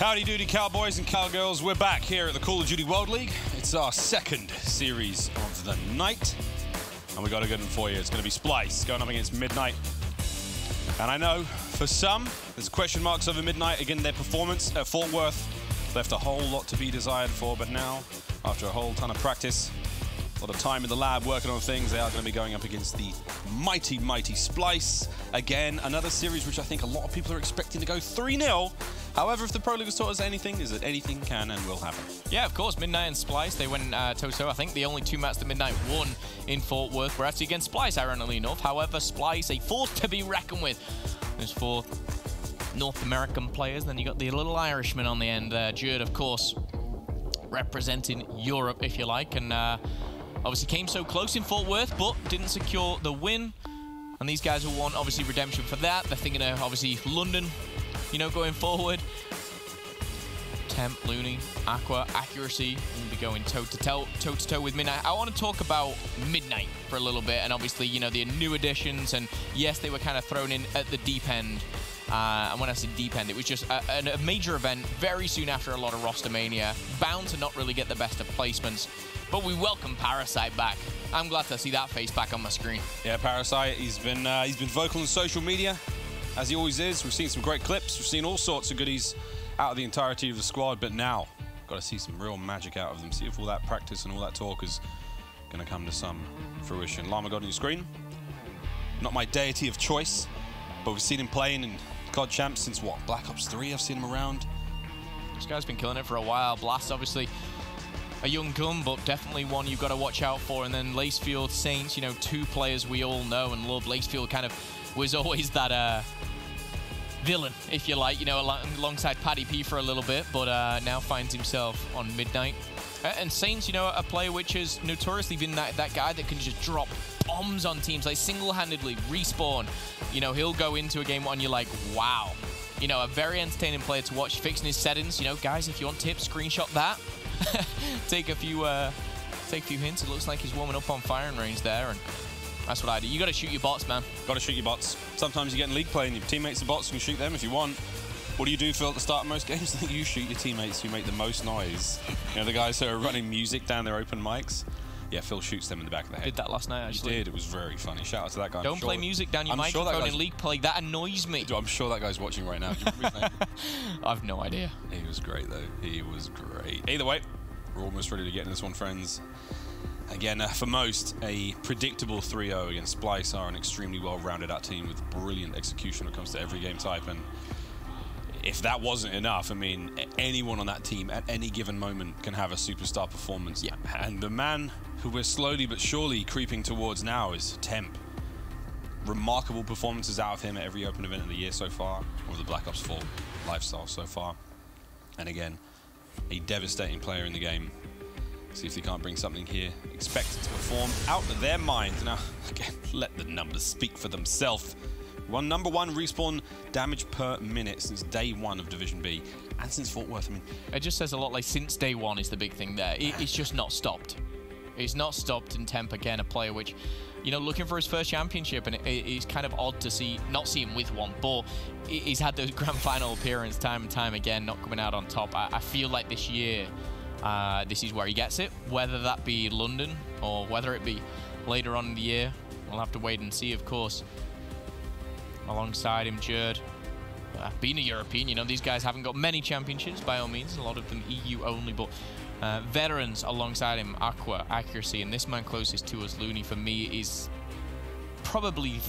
Howdy doody cowboys and cowgirls, we're back here at the Call of Duty World League. It's our second series of the night, and we got a good one for you. It's going to be Splyce going up against Midnight. And I know, for some, there's question marks over Midnight. Again, their performance at Fort Worth left a whole lot to be desired for, but now, after a whole ton of practice, a lot of time in the lab working on things, they are going to be going up against the mighty, mighty Splyce. Again, another series which I think a lot of people are expecting to go 3-0. However, if the Pro League has taught us anything, is that anything can and will happen. Yeah, of course, Midnight and Splyce, they went toe-to-toe. I think the only two matches that Midnight won in Fort Worth were actually against Splyce, ironically enough. However, Splyce, a force to be reckoned with. There's 4 North American players, then you got the little Irishman on the end there. Jerd, of course, representing Europe, if you like, and obviously came so close in Fort Worth, but didn't secure the win. And these guys will want, obviously, redemption for that. They're thinking of, obviously, London, you know, going forward. Temp, Looney, Aqua, Accuracy will be going toe-to-toe with Midnight. I want to talk about Midnight for a little bit, and obviously, you know, the new additions, and yes, they were kind of thrown in at the deep end. And when I say deep end, it was just a major event very soon after a lot of roster mania, bound to not really get the best of placements. But we welcome Parasite back. I'm glad to see that face back on my screen. Yeah, Parasite, he's been vocal on social media, as he always is. We've seen some great clips. We've seen all sorts of goodies out of the entirety of the squad, but now, got to see some real magic out of them. See if all that practice and all that talk is going to come to some fruition. Llama God on your screen. Not my deity of choice, but we've seen him playing in COD Champs since, what, Black Ops 3? I've seen him around. This guy's been killing it for a while. Blast, obviously, a young gun, but definitely one you've got to watch out for. And then Lacefield, Saints, you know, 2 players we all know and love. Lacefield kind of was always that villain, if you like, you know, alongside Paddy P for a little bit, but now finds himself on Midnight. And Saints, you know, a player which has notoriously been that guy that can just drop bombs on teams, like single-handedly respawn. You know, he'll go into a game and you're like, wow. You know, a very entertaining player to watch, fixing his settings. You know, guys, if you want tips, screenshot that. take a few hints. It looks like he's warming up on firing range there, and that's what I do. You got to shoot your bots, man. Got to shoot your bots. Sometimes you get in league play and your teammates are bots, you can shoot them if you want. What do you do, Phil, at the start of most games? I think you shoot your teammates who make the most noise. You know, the guys who are running music down their open mics. Yeah, Phil shoots them in the back of the head. Did that last night, actually. You did. It was very funny. Shout out to that guy. Don't play music down your microphone in league play. That annoys me. I'm sure that guy's watching right now. Do you remember his name? I've no idea. He was great, though. He was great. Either way, we're almost ready to get in this one, friends. Again, for most, a predictable 3-0 against Splyce are an extremely well-rounded out team with brilliant execution when it comes to every game type. And if that wasn't enough, I mean, anyone on that team at any given moment can have a superstar performance. Yeah. And the man who we're slowly but surely creeping towards now is Temp. Remarkable performances out of him at every open event of the year so far, or the Black Ops 4 lifestyle so far. And again, a devastating player in the game. See if they can't bring something here. Expected to perform out of their minds. Now, again, let the numbers speak for themselves. Number one respawn damage per minute since day 1 of Division B, and since Fort Worth. I mean, it just says a lot. Like, since day 1 is the big thing there. It's just not stopped. It's not stopped in Temp. Again, a player which, you know, looking for his first championship, and it's kind of odd to not see him with one, but he's had the grand final appearance time and time again, not coming out on top. I feel like this year, this is where he gets it, whether that be London or whether it be later on in the year. We'll have to wait and see, of course. Alongside him, Jerd, being a European, you know, these guys haven't got many championships by all means, a lot of them EU only, but veterans alongside him, Aqua, Accuracy, and this man closest to us, Looney, for me is probably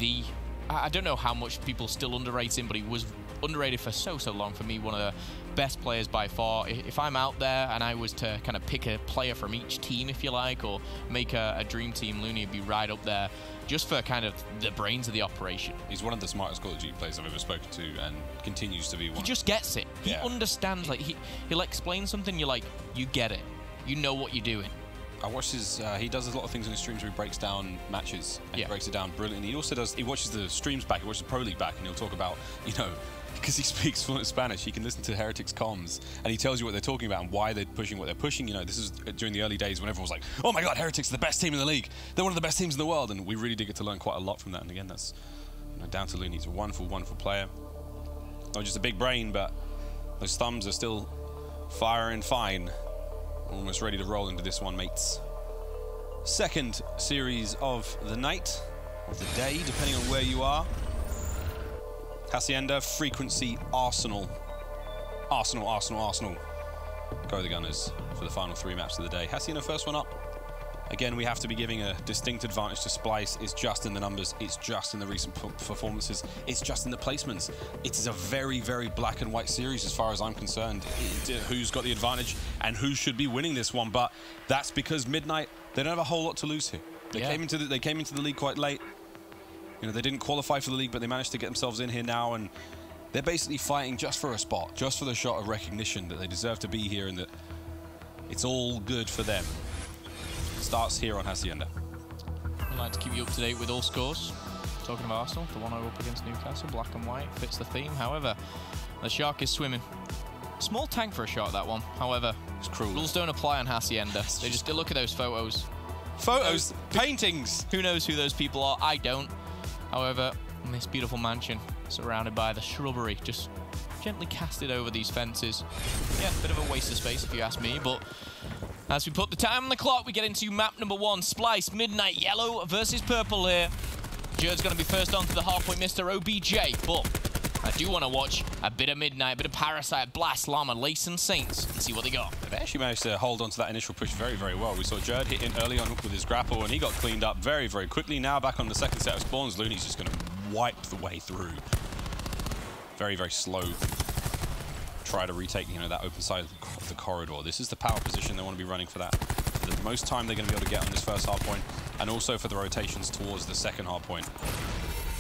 I don't know how much people still underrate him, but he was underrated for so long. For me, one of the best players by far. If I'm out there and I was to kind of pick a player from each team, if you like, or make a dream team, Looney would be right up there, just for kind of the brains of the operation. He's one of the smartest Call of Duty players I've ever spoken to, and continues to be one. He just gets it. Yeah. He understands. Like, he'll explain something, you're like, you get it. You know what you're doing. I watch his, he does a lot of things in his streams where he breaks down matches and he breaks it down brilliantly. He also he watches the streams back, he watches the Pro League back, and he'll talk about, you know, because he speaks fluent Spanish, he can listen to Heretics comms, and he tells you what they're talking about and why they're pushing what they're pushing. You know, this is during the early days when everyone was like, oh my god, Heretics are the best team in the league. They're one of the best teams in the world, and we really did get to learn quite a lot from that. And again, that's, you know, down to Looney. He's a wonderful, wonderful player. Not just a big brain, but Those thumbs are still firing fine. Almost ready to roll into this one, mates. Second series of the night, of the day, depending on where you are. Hacienda, Frequency, Arsenal. Arsenal, Arsenal, Arsenal. Go the Gunners for the final 3 maps of the day. Hacienda, first one up. Again, we have to be giving a distinct advantage to Splyce. It's just in the numbers. It's just in the recent performances. It's just in the placements. It is a very, very black and white series as far as I'm concerned. Who's got the advantage and who should be winning this one? But that's because Midnight, they don't have a whole lot to lose here. They came into the league quite late. You know, they didn't qualify for the league, but they managed to get themselves in here now, and they're basically fighting just for a spot, just for the shot of recognition that they deserve to be here and that it's all good for them. Starts here on Hacienda. I'd like to keep you up to date with all scores. Talking about Arsenal, the 1-0 up against Newcastle, black and white, fits the theme. However, the Shark is swimming. Small tank for a shot, that one. However, it's cruel. Rules don't apply on Hacienda. They just look at those photos. Photos? Paintings? Who knows who those people are? I don't. However, in this beautiful mansion, surrounded by the shrubbery, just gently casted over these fences. Yeah, a bit of a waste of space if you ask me, but as we put the time on the clock, we get into map number 1, Splyce, Midnight, yellow versus purple here. Jerd's going to be first on to the hardpoint, Mr. OBJ, but I do want to watch a bit of Midnight, a bit of Parasite, Blast, Llama, Lace, and Saints, and see what they got. They actually managed to hold on to that initial push very, very well. We saw Jerd hit in early on with his grapple, and he got cleaned up very, very quickly. Now back on the second set of spawns, Looney's just going to wipe the way through. Very, very slow. Try to retake, you know, that open side of the corridor. This is the power position they want to be running for that. For the most time they're going to be able to get on this first hard point, and also for the rotations towards the second hard point.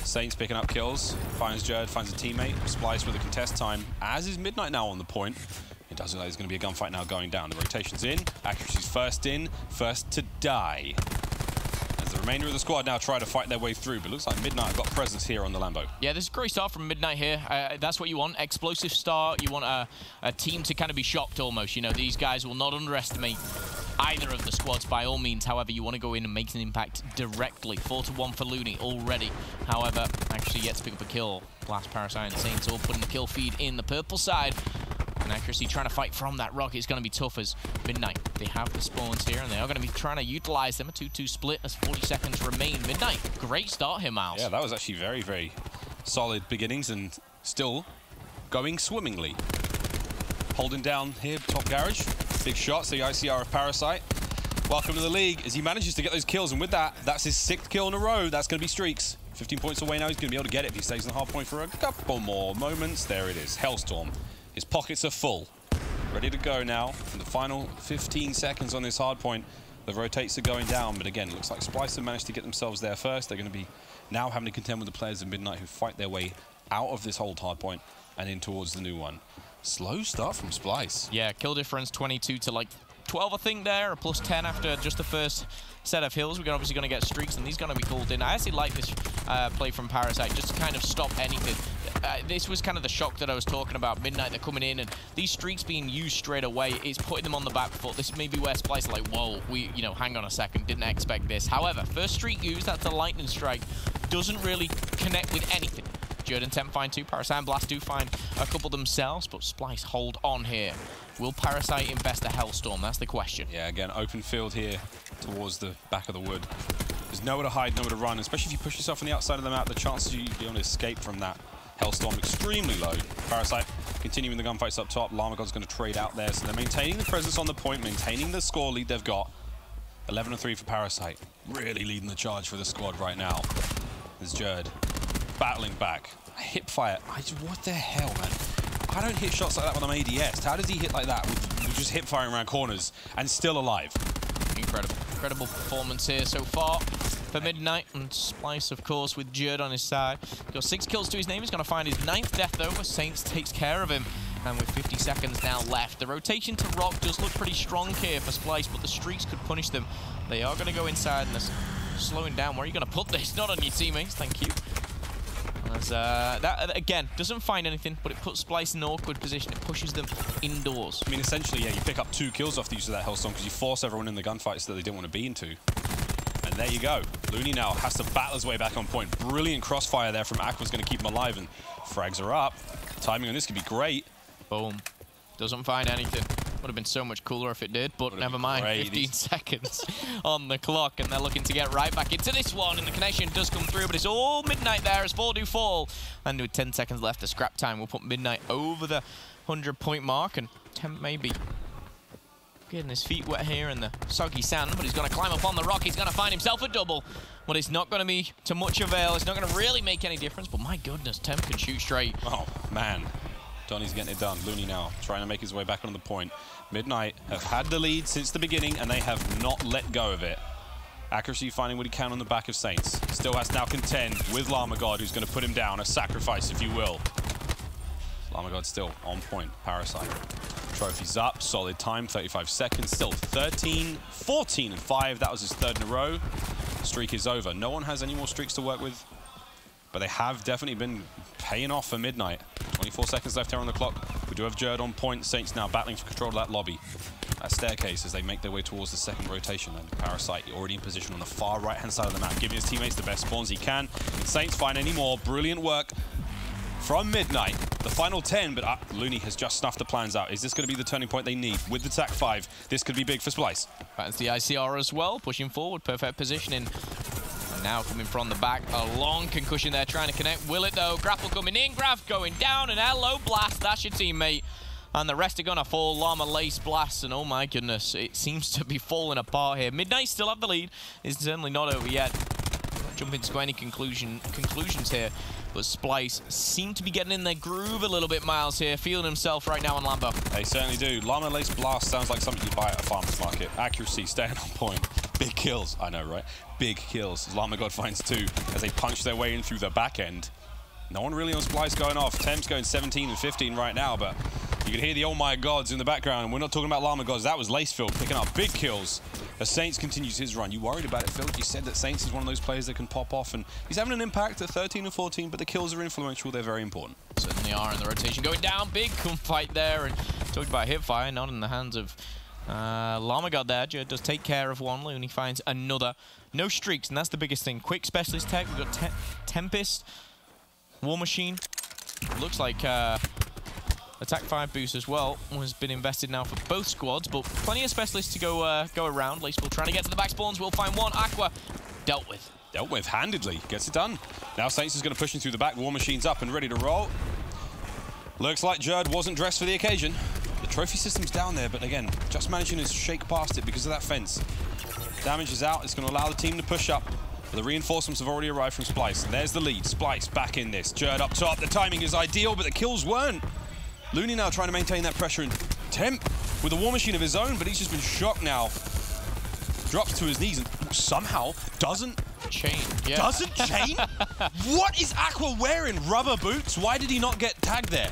Saints picking up kills, finds Jerd, finds a teammate, Splyce with a contest time, as is Midnight now on the point. It does look like there's going to be a gunfight now going down. The rotation's in, accuracy's first in, first to die. As the remainder of the squad now try to fight their way through, but it looks like Midnight have got presence here on the Lambo. Yeah, this is a great start from Midnight here. That's what you want, explosive start. You want a team to kind of be shocked almost. You know, these guys will not underestimate either of the squads by all means. However, you want to go in and make an impact directly. 4-1 for Looney already. However, actually yet to pick up a kill. Blast, Parasite, and Saints all putting the kill feed in the purple side. And accuracy trying to fight from that rocket is going to be tough as Midnight. They have the spawns here, and they are going to be trying to utilize them. A 2-2 split as 40 seconds remain. Midnight, great start here, Miles. Yeah, that was actually very, very solid beginnings and still going swimmingly. Holding down here, top garage. Big shots, the ICR of Parasite. Welcome to the league as he manages to get those kills, and with that, that's his 6th kill in a row. That's going to be streaks. 15 points away now. He's going to be able to get it if he stays in the hard point for a couple more moments. There it is, Hellstorm. His pockets are full. Ready to go now. In the final 15 seconds on this hard point, the rotates are going down, but again, it looks like Splyce have managed to get themselves there first. They're going to be now having to contend with the players of Midnight who fight their way out of this old hard point and in towards the new one. Slow start from Splyce. Yeah, kill difference 22 to like 12, I think there, or plus 10 after just the first set of hills. We're obviously going to get streaks, and these are going to be called in. I actually like this play from Parasite, just to kind of stop anything. This was kind of the shock that I was talking about. Midnight, they're coming in, and these streaks being used straight away is putting them on the back foot. This may be where Splyce are like, whoa, you know, hang on a second, didn't expect this. However, first streak used, that's a lightning strike, doesn't really connect with anything. Jerd and Temp find 2, Parasite and Blast do find a couple themselves, but Splyce hold on here. Will Parasite invest a Hellstorm? That's the question. Yeah, again, open field here towards the back of the wood. There's nowhere to hide, nowhere to run, especially if you push yourself on the outside of the map, the chances you're going to escape from that Hellstorm extremely low. Parasite continuing the gunfights up top. Llama God's going to trade out there, so they're maintaining the presence on the point, maintaining the score lead they've got. 11-3 for Parasite. Really leading the charge for the squad right now. There's Jerd battling back. Hip fire. What the hell, man? I don't hit shots like that when I'm ADS. How does he hit like that with just hip firing around corners and still alive? Incredible. Incredible performance here so far for Midnight, and Splyce, of course, with Jerd on his side. He's got 6 kills to his name. He's going to find his 9th death, though, as Saints takes care of him. And with 50 seconds now left, the rotation to Rock does look pretty strong here for Splyce, but the streaks could punish them. They are going to go inside, and they're slowing down. Where are you going to put this? Not on your teammates. Thank you. As, that, again, doesn't find anything, but it puts Splyce in an awkward position. It pushes them indoors. I mean, essentially, yeah, you pick up 2 kills off the use of that Hellstorm because you force everyone in the gunfights that they didn't want to be into. And there you go. Looney now has to battle his way back on point. Brilliant crossfire there from Aqua's going to keep him alive, and frags are up. Timing on this could be great. Boom. Doesn't find anything. Would have been so much cooler if it did, but never mind. Great. 15 seconds on the clock, and they're looking to get right back into this one, and the connection does come through, but it's all Midnight there as 4 do fall. And with 10 seconds left, the scrap time will put Midnight over the 100-point mark, and Temp maybe getting his feet wet here in the soggy sand, but he's going to climb up on the rock. He's going to find himself a double, but it's not going to be to much avail. It's not going to really make any difference, but my goodness, Temp can shoot straight. Oh, man. Donnie's getting it done. Looney now trying to make his way back on the point. Midnight have had the lead since the beginning, and they have not let go of it. Accuracy finding what he can on the back of Saints. Still has to now contend with Llama God, who's going to put him down. A sacrifice, if you will. Llama God still on point. Parasite. Trophies up. Solid time. 35 seconds. Still 13, 14, and 5. That was his third in a row. Streak is over. No one has any more streaks to work with, but they have definitely been paying off for Midnight. 24 seconds left here on the clock. We do have Jerd on point. Saints now battling for control of that lobby. That staircase as they make their way towards the second rotation. And Parasite already in position on the far right-hand side of the map, giving his teammates the best spawns he can. Can Saints find any more? Brilliant work from Midnight. The final 10, but Looney has just snuffed the plans out. Is this going to be the turning point they need? With the TAC 5, this could be big for Splyce. That's the ICR as well, pushing forward, perfect positioning. Now coming from the back, a long concussion there, trying to connect. Will it though? Grapple coming in, Graph going down, and hello, Blast. That's your teammate. And the rest are going to fall. Llama, Lace, Blast, and oh my goodness, it seems to be falling apart here. Midnight still have the lead. It's certainly not over yet. Jumping to any conclusions here, but Splyce seem to be getting in their groove a little bit, Miles here, feeling himself right now on Lambo. They certainly do. Llama, Lace, Blast sounds like something you buy at a farmer's market. Accuracy, staying on point. Big kills. I know, right? Big kills. Llama God finds 2 as they punch their way in through the back end. No one really on Splyce going off. Temp's going 17 and 15 right now, but you can hear the oh my gods in the background. We're not talking about Llama Gods. That was Lacefield picking up big kills as Saints continues his run. You worried about it, Phil? You said that Saints is one of those players that can pop off, and he's having an impact at 13 and 14, but the kills are influential. They're very important. Certainly are, and the rotation going down. Big gunfight there, and talked about hipfire, not in the hands of Llama God there. Jerd does take care of one. Looney finds another. No streaks, and that's the biggest thing. Quick specialist tech. We've got Tempest, War Machine. Looks like Attack 5 boost as well has been invested now for both squads, but plenty of specialists to go around. Lacefield trying to get to the back spawns. We'll find one. Aqua dealt with. Dealt with handedly. Gets it done. Now Saints is going to push him through the back. War Machine's up and ready to roll. Looks like Jerd wasn't dressed for the occasion. The trophy system's down there, but again, just managing to shake past it because of that fence. Damage is out. It's going to allow the team to push up. The reinforcements have already arrived from Splyce. And there's the lead. Splyce back in this. Jerd up top. The timing is ideal, but the kills weren't. Looney now trying to maintain that pressure, and Temp with a War Machine of his own, but he's just been shocked now. Drops to his knees and somehow doesn't chain. Yeah. Doesn't chain? What is Aqua wearing? Rubber boots? Why did he not get tagged there?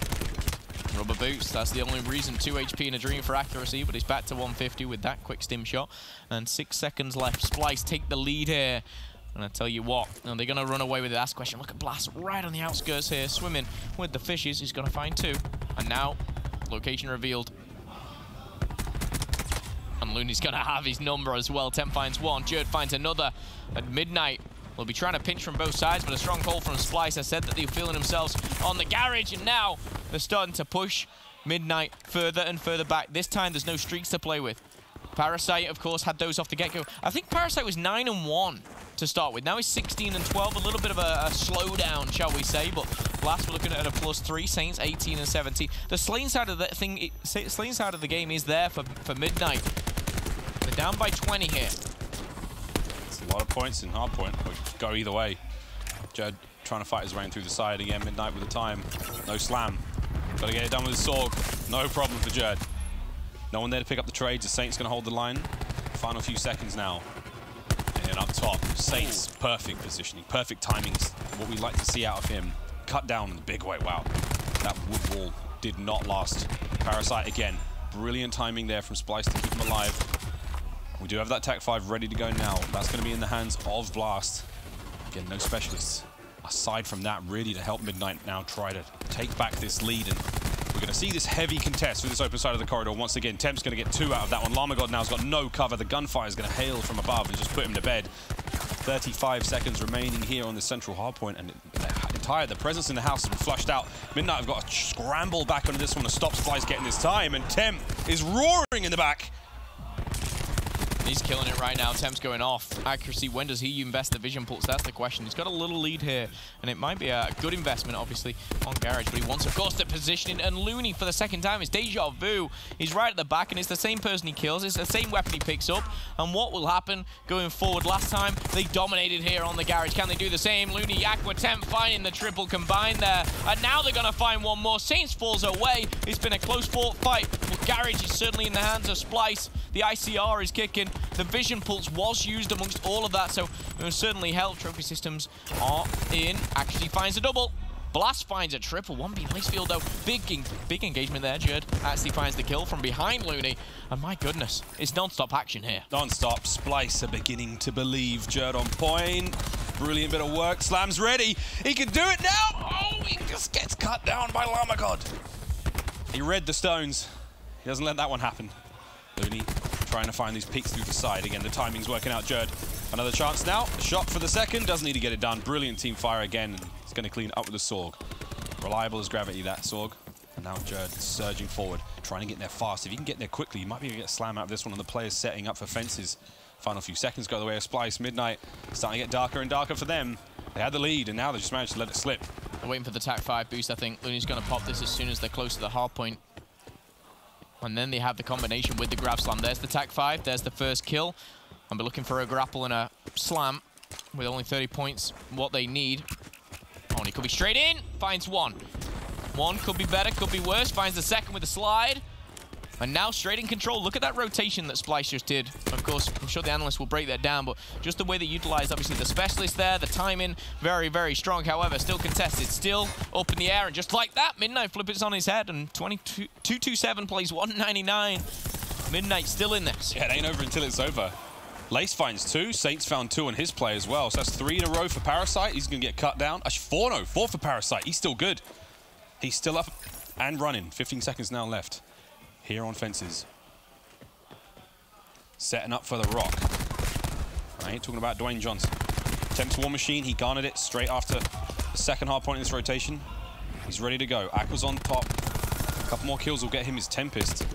Rubber boots, that's the only reason. 2 HP and a dream for accuracy, but he's back to 150 with that quick stim shot. And 6 seconds left. Splyce take the lead here. And I tell you what, they're going to run away with it. Last question. Look at Blast right on the outskirts here, swimming with the fishes. He's going to find 2. And now, location revealed. And Looney's going to have his number as well. Temp finds 1. Jerd finds another. At Midnight, we'll be trying to pinch from both sides, but a strong call from Splyce. I said that they're feeling themselves on the garage, and now they're starting to push Midnight further and further back. This time, there's no streaks to play with. Parasite, of course, had those off the get-go. I think Parasite was 9 and 1 to start with. Now he's 16 and 12, a little bit of a slowdown, shall we say. But last we're looking at a +3. Saints 18 and 17. The slaying side of the thing, slaying side of the game is there for Midnight. They're down by 20 here. It's a lot of points in hard point. We'll go either way. Jerd trying to fight his way in through the side again. Midnight with the time. No slam. Got to get it done with his sword. No problem for Jerd. No one there to pick up the trades. The Saints going to hold the line. Final few seconds now. And up top, Saints, perfect positioning, perfect timings. What we like to see out of him. Cut down in the big way. Wow. That wood wall did not last. Parasite again. Brilliant timing there from Splyce to keep him alive. We do have that TAC 5 ready to go now. That's going to be in the hands of Blast. Again, no specialists. Aside from that, really to help Midnight now try to take back this lead. And we're going to see this heavy contest for this open side of the corridor. Once again, Temp's going to get 2 out of that one. Llama God now's got no cover. The gunfire is going to hail from above and just put him to bed. 35 seconds remaining here on the central hardpoint, and retired. The presence in the house has been flushed out. Midnight have got to scramble back onto this one to stop Splyce getting this time, and Temp is roaring in the back. He's killing it right now. Temp's going off. Accuracy, when does he invest the vision pulse? That's the question. He's got a little lead here, and it might be a good investment, obviously, on Garage, but he wants, of course, the positioning. And Looney, for the second time, is deja vu. He's right at the back, and it's the same person he kills. It's the same weapon he picks up. And what will happen going forward? Last time, they dominated here on the Garage. Can they do the same? Looney, Aqua, Temp finding the triple combined there. And now they're going to find one more. Saints falls away. It's been a close fought fight. But Garage is certainly in the hands of Splyce. The ICR is kicking. The vision pulse was used amongst all of that, so it will certainly help. Trophy systems are in. Actually finds a double. Blast finds a triple. 1B Lacefield, though. Big engagement there. Jerd actually finds the kill from behind Looney. And my goodness, it's non-stop action here. Non-stop. Splyce are beginning to believe. Jerd on point. Brilliant bit of work. Slam's ready. He can do it now. Oh, he just gets cut down by Llama God. He read the stones. He doesn't let that one happen. Looney trying to find these peaks through the side. Again, the timing's working out. Jerd, another chance now. A shot for the second. Doesn't need to get it done. Brilliant team fire again. He's going to clean up with the Sorg. Reliable as gravity, that Sorg. And now Jerd surging forward, trying to get there fast. If you can get there quickly, you might be able to get a slam out of this one. And the players setting up for fences. Final few seconds go the way of Splyce. Midnight starting to get darker and darker for them. They had the lead, and now they just managed to let it slip. They're waiting for the TAC 5 boost, I think. Looney's going to pop this as soon as they're close to the hard point. And then they have the combination with the grab slam. There's the TAC 5, there's the first kill. And we're looking for a grapple and a slam with only 30 points, what they need. Oh, and he could be straight in, finds one. One could be better, could be worse, finds the second with a slide. And now straight in control. Look at that rotation that Splyce just did. Of course, I'm sure the analysts will break that down, but just the way they utilized, obviously, the specialist there, the timing, very, very strong. However, still contested, still up in the air. And just like that, Midnight flips on his head, and 227 plays 199. Midnight still in this. Yeah, it ain't over until it's over. Lace finds two. Saints found two on his play as well. So that's 3 in a row for Parasite. He's going to get cut down. Actually, 4 for Parasite. He's still good. He's still up and running. 15 seconds now left. Here on fences. Setting up for the rock. I ain't talking about Dwayne Johnson. Temp's War Machine, he garnered it straight after the second hard point in this rotation. He's ready to go. Aqua's on top. A couple more kills will get him his Tempest.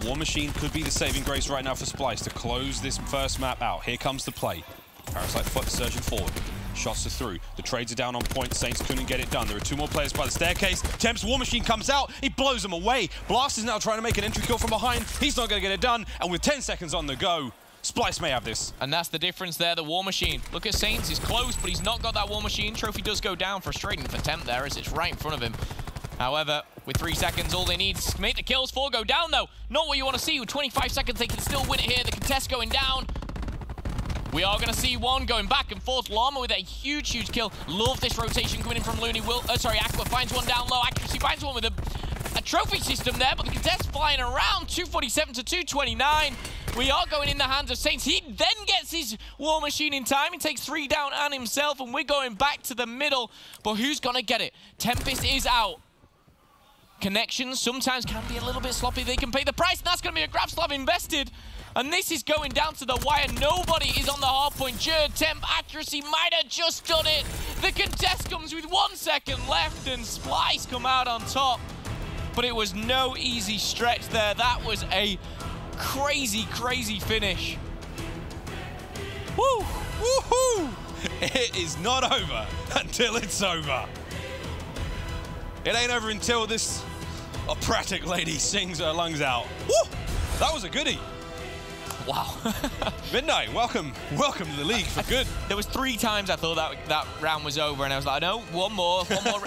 War Machine could be the saving grace right now for Splyce to close this first map out. Here comes the play. Parasite foot surging forward. Shots are through. The trades are down on point. Saints couldn't get it done. There are 2 more players by the staircase. Temp's War Machine comes out. He blows them away. Blast is now trying to make an entry kill from behind. He's not going to get it done. And with 10 seconds on the go, Splyce may have this. And that's the difference there, the War Machine. Look at Saints. He's close, but he's not got that War Machine. Trophy does go down. Frustrating for Temp there as it's right in front of him. However, with 3 seconds, all they need is to make the kills. 4 go down, though. Not what you want to see. With 25 seconds, they can still win it here. The contest going down. We are going to see one going back and forth. Llama with a huge, huge kill. Love this rotation coming in from Looney. Aqua finds one down low. Accuracy finds one with a trophy system there, but the contest flying around. 247 to 229. We are going in the hands of Saints. He then gets his War Machine in time. He takes 3 down and himself, and we're going back to the middle. But who's going to get it? Tempest is out. Connections sometimes can be a little bit sloppy. They can pay the price, and that's going to be a grab slab invested. And this is going down to the wire. Nobody is on the hard point. Jerd, Temp, Accuracy might have just done it. The contest comes with 1 second left, and Splyce come out on top. But it was no easy stretch there. That was a crazy, crazy finish. Woo! Woohoo! It is not over until it's over. It ain't over until this operatic lady sings her lungs out. Woo! That was a goodie. Wow. Midnight, welcome to the league for good. There was 3 times I thought that round was over, and I was like, no, one more,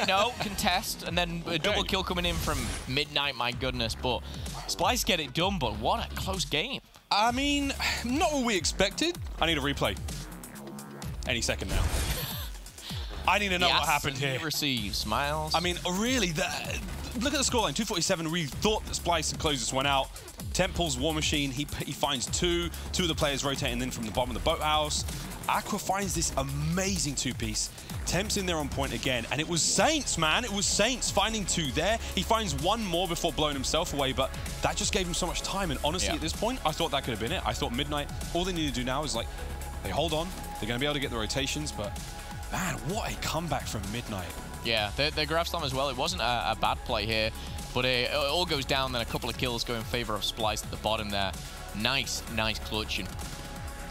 no, contest, and then a double kill coming in from Midnight, my goodness. But Splyce get it done, but what a close game. I mean, not what we expected. I need a replay. Any second now. I need to know what happened here. He receives smiles. I mean, really, look at the scoreline, 247. We thought that Splyce had closed this one out. Temple's War Machine, he finds two of the players rotating in from the bottom of the boathouse. Aqua finds this amazing 2-piece. Temp's in there on point again, and it was Saints, man. It was Saints finding 2 there. He finds 1 more before blowing himself away, but that just gave him so much time. And honestly, at this point, I thought that could have been it. I thought Midnight, all they need to do now is, like, they hold on. They're going to be able to get the rotations, but man, what a comeback from Midnight. Yeah, the grab slam as well. It wasn't a bad play here, but it all goes down. Then a couple of kills go in favor of Splyce at the bottom there. Nice clutch, and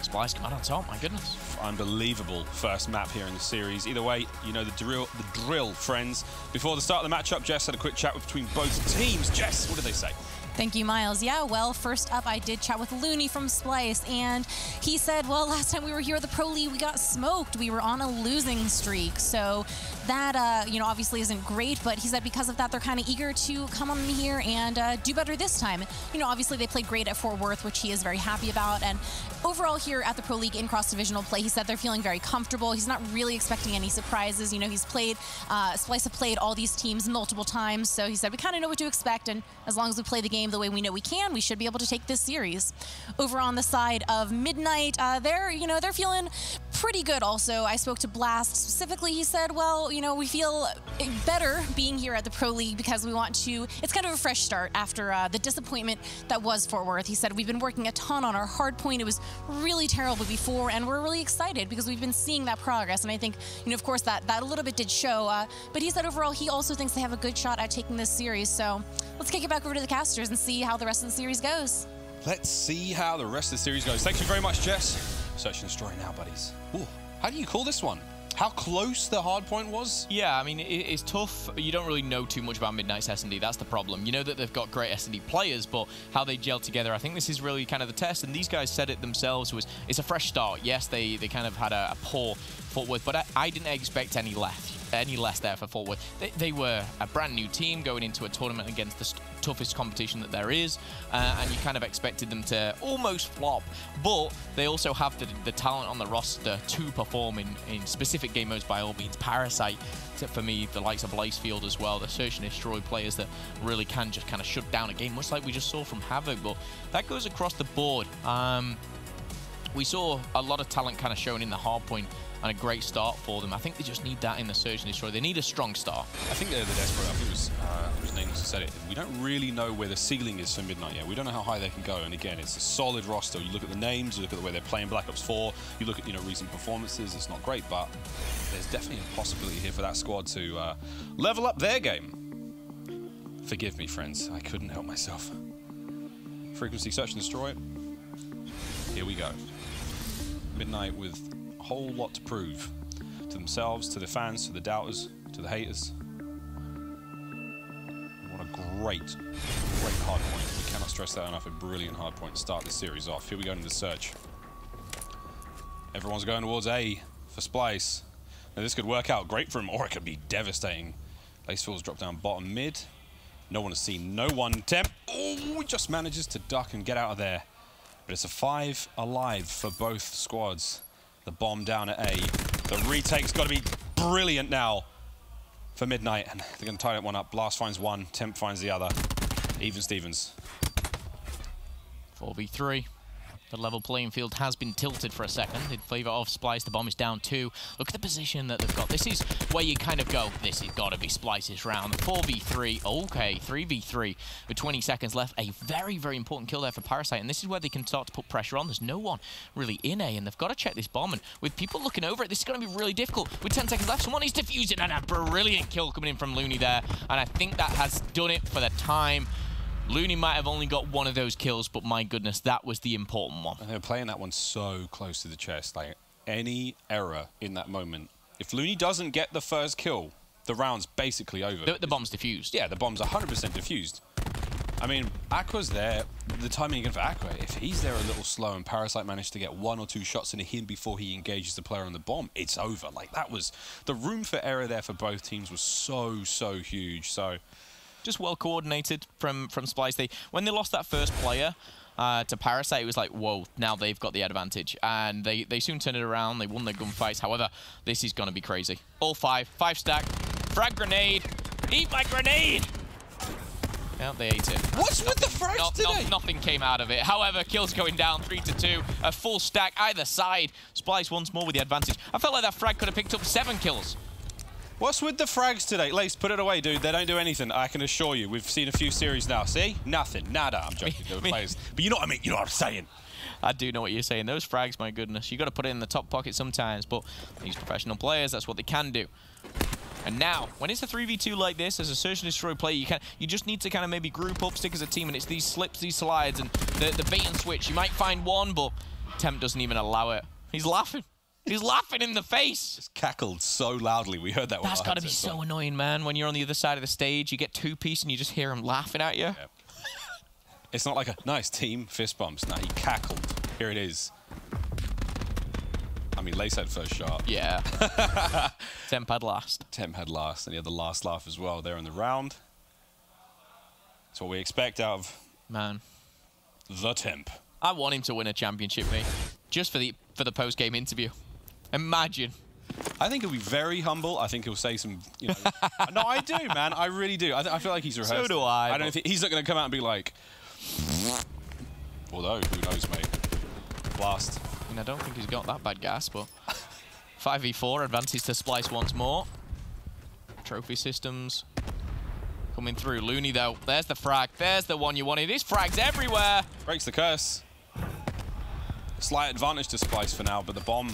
Splyce come out on top. My goodness, unbelievable first map here in the series. Either way, you know the drill, friends. Before the start of the matchup, Jess had a quick chat between both teams. Jess, what did they say? Thank you, Miles. Yeah, well, first up, I did chat with Looney from Splyce, and he said, well, last time we were here at the Pro League, we got smoked. We were on a losing streak. So that, you know, obviously isn't great, but he said because of that, they're kind of eager to come on here and do better this time. You know, obviously they played great at Fort Worth, which he is very happy about. And overall here at the Pro League in cross-divisional play, he said they're feeling very comfortable. He's not really expecting any surprises. You know, he's played, Splyce have played all these teams multiple times. So he said, we kind of know what to expect. And as long as we play the game the way we know we can, we should be able to take this series. Over on the side of Midnight, they're feeling pretty good also. I spoke to Blast specifically. He said, well, you know, we feel better being here at the Pro League because we want to, it's kind of a fresh start after the disappointment that was Fort Worth. He said, we've been working a ton on our hard point. It was really terrible before, and we're really excited because we've been seeing that progress. And I think, you know, of course, that a little bit did show. But he said overall, he also thinks they have a good shot at taking this series. So let's kick it back over to the casters and see how the rest of the series goes. Let's see how the rest of the series goes. Thank you very much, Jess. Search and destroy now, buddies. Ooh, how do you call this one? How close the hard point was? Yeah, I mean, it's tough. You don't really know too much about Midnight's S&D. That's the problem. You know that they've got great S&D players, but how they gel together, I think this is really kind of the test. And these guys said it themselves, it's a fresh start. Yes, they kind of had a poor Fort Worth, but I didn't expect any less there for Fort Worth. They were a brand new team going into a tournament against the toughest competition that there is, and you kind of expected them to almost flop, but they also have the talent on the roster to perform in specific game modes by all means. Parasite, for me, the likes of Blazefield as well, the search and destroy players that really can just kind of shut down a game, much like we just saw from Havoc, but that goes across the board. We saw a lot of talent kind of shown in the hard point and a great start for them. I think they just need that in the search and destroy. They need a strong start. I think they're the desperate. I think it was Names who said it. We don't really know where the ceiling is for Midnight yet. We don't know how high they can go. And again, it's a solid roster. You look at the names, you look at the way they're playing Black Ops 4, you look at, you know, recent performances. It's not great, but there's definitely a possibility here for that squad to level up their game. Forgive me, friends. I couldn't help myself. Frequency search and destroy. Here we go. Midnight with a whole lot to prove to themselves, to the fans, to the doubters, to the haters. What a great hard point. We cannot stress that enough. A brilliant hard point to start this series off. Here we go into the search. Everyone's going towards A for Splyce. Now this could work out great for him, or it could be devastating. Lacefield's dropped down bottom mid. No one has seen no one. Temp. Oh, he just manages to duck and get out of there. But it's a 5 alive for both squads. The bomb down at A. The retake's got to be brilliant now for Midnight. And they're going to tie that one up. Blast finds one. Temp finds the other. Even Stevens. 4v3. The level playing field has been tilted for a second in favor of Splyce. The bomb is down 2. Look at the position that they've got. This is where you kind of go, this has got to be Splyce's round. 4v3. Okay, 3v3 with 20 seconds left. A very, very important kill there for Parasite. And this is where they can start to put pressure on. There's no one really in A, and they've got to check this bomb. And with people looking over it, this is going to be really difficult. With 10 seconds left, someone is defusing, and a brilliant kill coming in from Looney there. And I think that has done it for the time. Looney might have only got one of those kills, but my goodness, that was the important one. And they're playing that one so close to the chest. Like, any error in that moment. If Looney doesn't get the first kill, the round's basically over. The bomb's defused. Yeah, the bomb's 100% defused. I mean, Aqua's there. The timing again for Aqua, if he's there a little slow and Parasite managed to get 1 or 2 shots into him before he engages the player on the bomb, it's over. Like, that was... The room for error there for both teams was so huge. So... Just well coordinated from Splyce. When they lost that first player to Parasite, it was like, whoa, now they've got the advantage. And they soon turned it around. They won their gunfights. However, this is going to be crazy. All 5 stack. Frag grenade. Eat my grenade. Yeah, they ate it. What's with the frags today? Nothing came out of it. However, kills going down 3-2. A full stack either side. Splyce once more with the advantage. I felt like that frag could have picked up 7 kills. What's with the frags today? Lace, put it away, dude. They don't do anything, I can assure you. We've seen a few series now. See? Nothing. Nada. I'm joking. They're players. But you know what I mean? You know what I'm saying? I do know what you're saying. Those frags, my goodness. You got to put it in the top pocket sometimes, but these professional players, that's what they can do. And now, when it's a 3v2 like this, as a Search and Destroy player, you just need to kind of maybe group up, stick as a team, and it's these slips, these slides, and the bait and switch. You might find one, but Temp doesn't even allow it. He's laughing. He's laughing in the face. Just cackled so loudly. We heard that one. That's got to be so annoying, man, when you're on the other side of the stage, you get two-piece, and you just hear him laughing at you. Yeah. It's not like a nice team fist bumps. Nah, he cackled. Here it is. I mean, Lace had first shot. Yeah. Temp had last. Temp had last, and he had the last laugh as well there in the round. That's what we expect out of the Temp. I want him to win a championship, mate. Just for the post-game interview. Imagine. I think he'll be very humble. I think he'll say some, you know... No, I do, man. I really do. I feel like he's rehearsed. So do I. I don't think he's not going to come out and be like... Although, who knows, mate. Blast. I mean, I don't think he's got that bad gas, but 5v4 advances to Splyce once more. Trophy systems coming through. Looney, though. There's the frag. There's the one you wanted. There's frags everywhere. Breaks the curse. Slight advantage to Splyce for now, but the bomb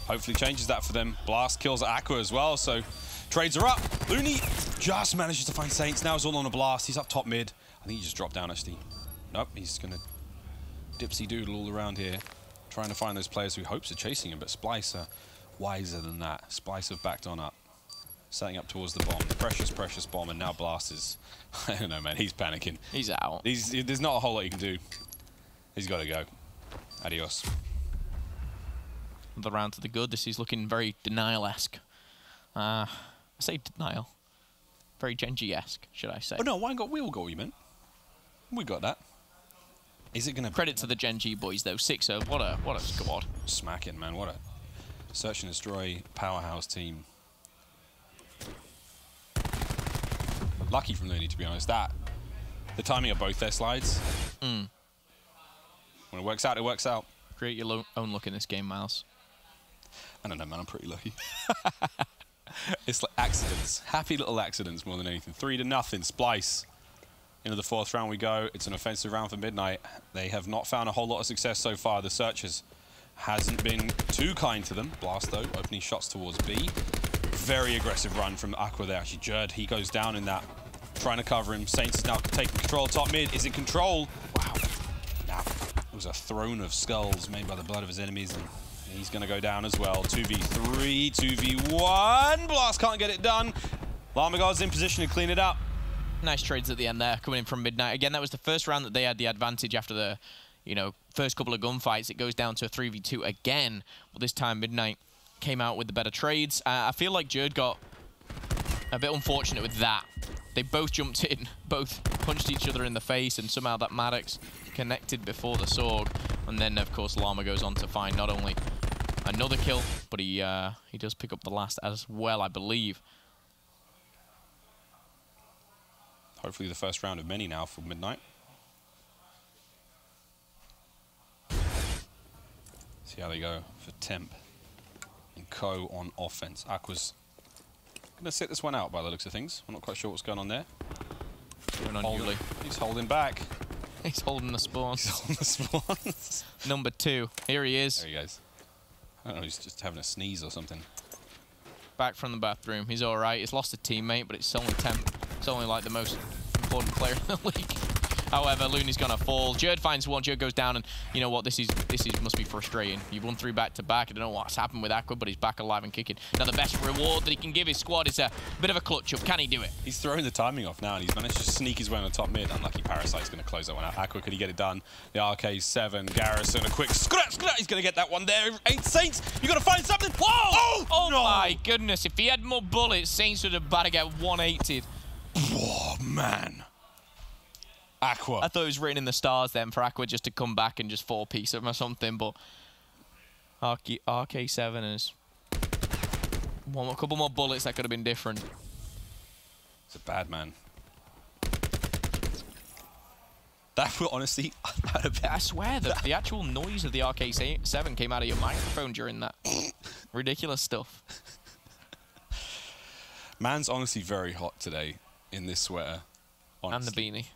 hopefully changes that for them. Blast kills Aqua as well, so trades are up. Looney just manages to find Saints. Now it's all on a Blast. He's up top mid. I think he just dropped down, actually. Nope, he's going to dipsy doodle all around here, trying to find those players who hopes are chasing him, but Splyce are wiser than that. Splyce have backed on up, setting up towards the bomb. The precious, precious bomb, and now Blast is... I don't know, man. He's panicking. He's out. There's not a whole lot he can do. He's got to go. Adios. The round to the good. This is looking very denial-esque. I say denial. Very Genji-esque, should I say. Oh, no, we all got what you meant. We got that. Is it going to... Credit to the Genji boys, though. 6-0. What a squad. Smacking, man. What a Search and Destroy powerhouse team. Lucky from Looney, to be honest. The timing of both their slides. When it works out, it works out. Create your own look in this game, Miles. I don't know, man. I'm pretty lucky. It's like accidents. Happy little accidents more than anything. 3-0. Splyce. Into the fourth round we go. It's an offensive round for Midnight. They have not found a whole lot of success so far. The Searchers hasn't been too kind to them. Blast, though, opening shots towards B. Very aggressive run from Aqua there. Actually, Jerd, he goes down in that. Trying to cover him. Saints is now taking control. Top mid is in control. Wow. Now, it was a throne of skulls made by the blood of his enemies, and he's going to go down as well. 2v3, 2v1. Blast can't get it done. Llamagod's in position to clean it up. Nice trades at the end there, coming in from Midnight. Again, that was the first round that they had the advantage after the, first couple of gunfights. It goes down to a 3v2 again, but this time Midnight came out with the better trades. I feel like Jerd got a bit unfortunate with that. They both jumped in, both punched each other in the face, and somehow that Maddox connected before the Sorg. And then, of course, Llama goes on to find not only another kill, but he does pick up the last as well, I believe. Hopefully the first round of many now for Midnight. See how they go for Temp and Co on offense. Aqua's going to sit this one out by the looks of things. I'm not quite sure what's going on there. He's holding back. He's holding the spawns. He's holding the spawns. Number 2. Here he is. There he goes. I don't know, he's just having a sneeze or something. Back from the bathroom. He's all right. He's lost a teammate, but it's only Temp. It's only like the most important player in the league. However, Looney's gonna fall. Jerd finds one. Jerd goes down, and you know what? This must be frustrating. You've won 3 back-to-back. I don't know what's happened with Aqua, but he's back alive and kicking. Now the best reward that he can give his squad is a bit of a clutch-up. Can he do it? He's throwing the timing off now, and he's managed to sneak his way on the top mid. Unlucky Parasite's gonna close that one out. Aqua, could he get it done? The RK7, Garrison, a quick scratch. He's gonna get that one there. 8 Saints. You gotta find something. Whoa! Oh no. My goodness! If he had more bullets, Saints would have about to get 180'd. Oh man. Aqua. I thought it was written in the stars then for Aqua just to come back and just 4-piece him or something, but RK7 is a couple more bullets that could have been different. It's a bad man. That would honestly... I swear that the actual noise of the RK7 came out of your microphone during that. Ridiculous stuff. Man's honestly very hot today in this sweater. Honestly. And the beanie.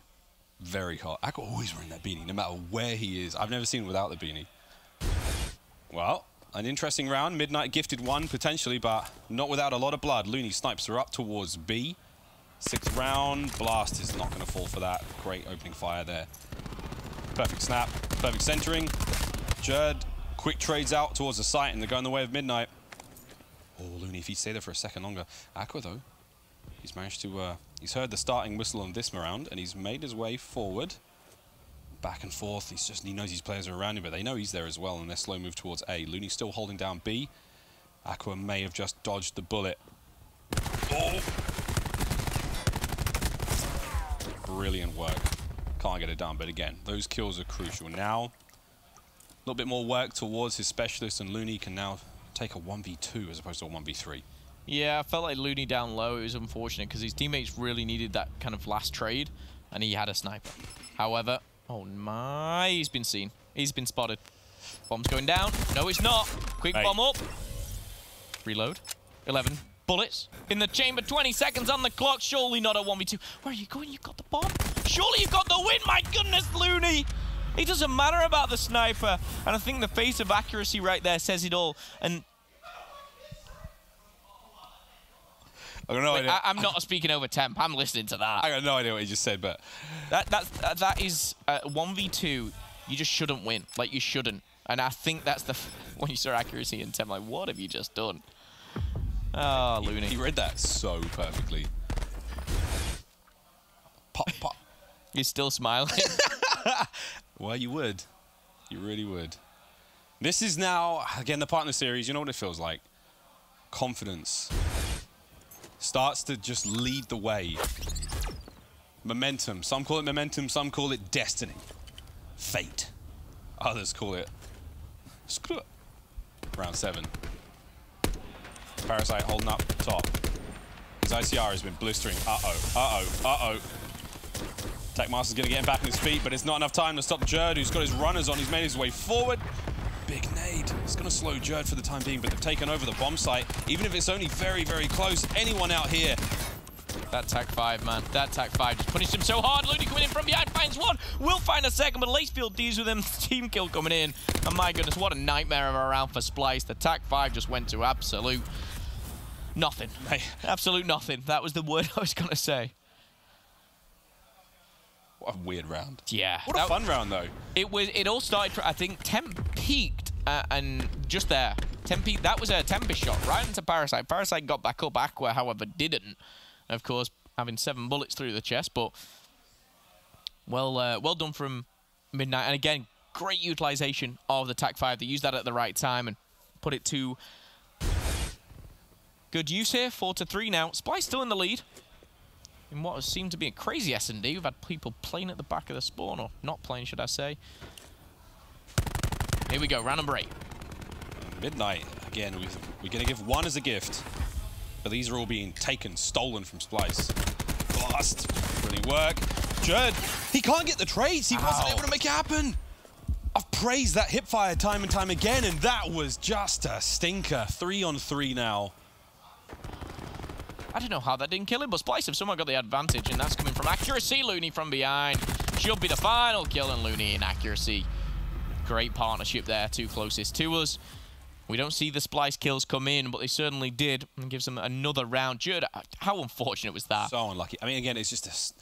Very hot. Aqua always wearing that beanie, no matter where he is. I've never seen him without the beanie. Well, An interesting round. Midnight gifted one, potentially, but not without a lot of blood. Looney snipes her up towards B. 6th round. Blast is not going to fall for that. Great opening fire there. Perfect snap. Perfect centering. Jerd quick trades out towards the site, and they're going the way of Midnight. Oh, Looney, if he'd stay there for a second longer. Aqua, though, he's managed to... he's heard the starting whistle on this round, and he's made his way forward. Back and forth. He knows his players are around him, but they know he's there as well, and their slow move towards A. Looney's still holding down B. Aqua may have just dodged the bullet. Oh! Brilliant work. Can't get it done, but again, those kills are crucial. Now, a little bit more work towards his specialist, and Looney can now take a 1v2 as opposed to a 1v3. Yeah, I felt like Looney down low. It was unfortunate because his teammates really needed that kind of last trade, and he had a sniper. However, oh my, he's been seen. He's been spotted. Bomb's going down. No, it's not. Quick bomb up. Reload. 11 bullets in the chamber. 20 seconds on the clock. Surely not a 1v2. Where are you going? You got the bomb. Surely you got the win. My goodness, Looney. It doesn't matter about the sniper. And I think the face of accuracy right there says it all. And I got no idea. I'm not speaking over temp. I'm listening to that. I got no idea what you just said, but that is 1v2. You just shouldn't win. Like, you shouldn't. And I think that's the when you saw accuracy in temp, like, what have you just done? Oh, Looney. He read that so perfectly. Pop, pop. He's still smiling. Well, you would. You really would. This is now, again, the partner series. You know what it feels like? Confidence starts to just lead the way. Momentum. Some call it momentum, some call it destiny. Fate. Others call it screw it. Round 7. Parasite holding up top. His ICR has been blistering. Uh-oh. Techmaster's going to get him back on his feet, but it's not enough time to stop Jerd, who's got his runners on. He's made his way forward. Big nade. It's going to slow Jerd for the time being, but they've taken over the bomb site. Even if it's only very, very close, anyone out here. That TAC 5, man. That TAC 5 just punished him so hard. Looney coming in from behind, finds one. Will find a second, but Lacefield deals with him. Team kill coming in. And my goodness, what a nightmare of a round for Splyce. The TAC 5 just went to absolute nothing. Hey. Absolute nothing. That was the word I was going to say. What a weird round. Yeah. What a fun round, though. It all started, I think, Temp peaked, and just there. Temp peaked. That was a Tempest shot right into Parasite. Parasite got back up. Aqua, however, didn't. Of course, having 7 bullets through the chest, but well done from Midnight. And again, great utilization of the TAC 5. They used that at the right time and put it to good use here. 4-3 now. Splyce still in the lead. In what has seemed to be a crazy S&D. We've had people playing at the back of the spawn, or not playing, should I say. Here we go, round number 8. Midnight, again, we're going to give one as a gift. But these are all being taken, stolen from Splyce. Blast. Brilliant work. Jerd, he can't get the trades. He wasn't able to make it happen. I've praised that hipfire time and time again, and that was just a stinker. 3-on-3 now. I don't know how that didn't kill him, but Splyce have somehow got the advantage, and that's coming from accuracy. Looney from behind. Should be the final kill, and Looney in accuracy. Great partnership there, 2 closest to us. We don't see the Splyce kills come in, but they certainly did, and gives them another round. Jerd, how unfortunate was that? So unlucky. I mean, again, it's just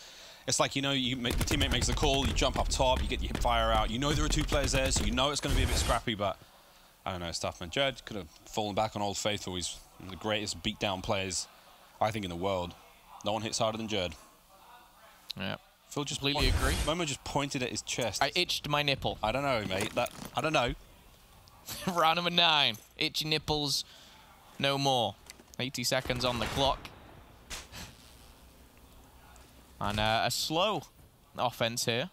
it's like, you know, the teammate makes the call, you jump up top, you get your hipfire out. You know there are 2 players there, so you know it's going to be a bit scrappy, but I don't know, it's tough, man. Jerd could have fallen back on Old Faithful. He's one of the greatest beatdown players, I think, in the world. No one hits harder than Jerd. Yeah. Phil just completely agree. Momo just pointed at his chest. I itched my nipple. I don't know, mate. I don't know. Round number 9. Itchy nipples, no more. 80 seconds on the clock. And a slow offense here.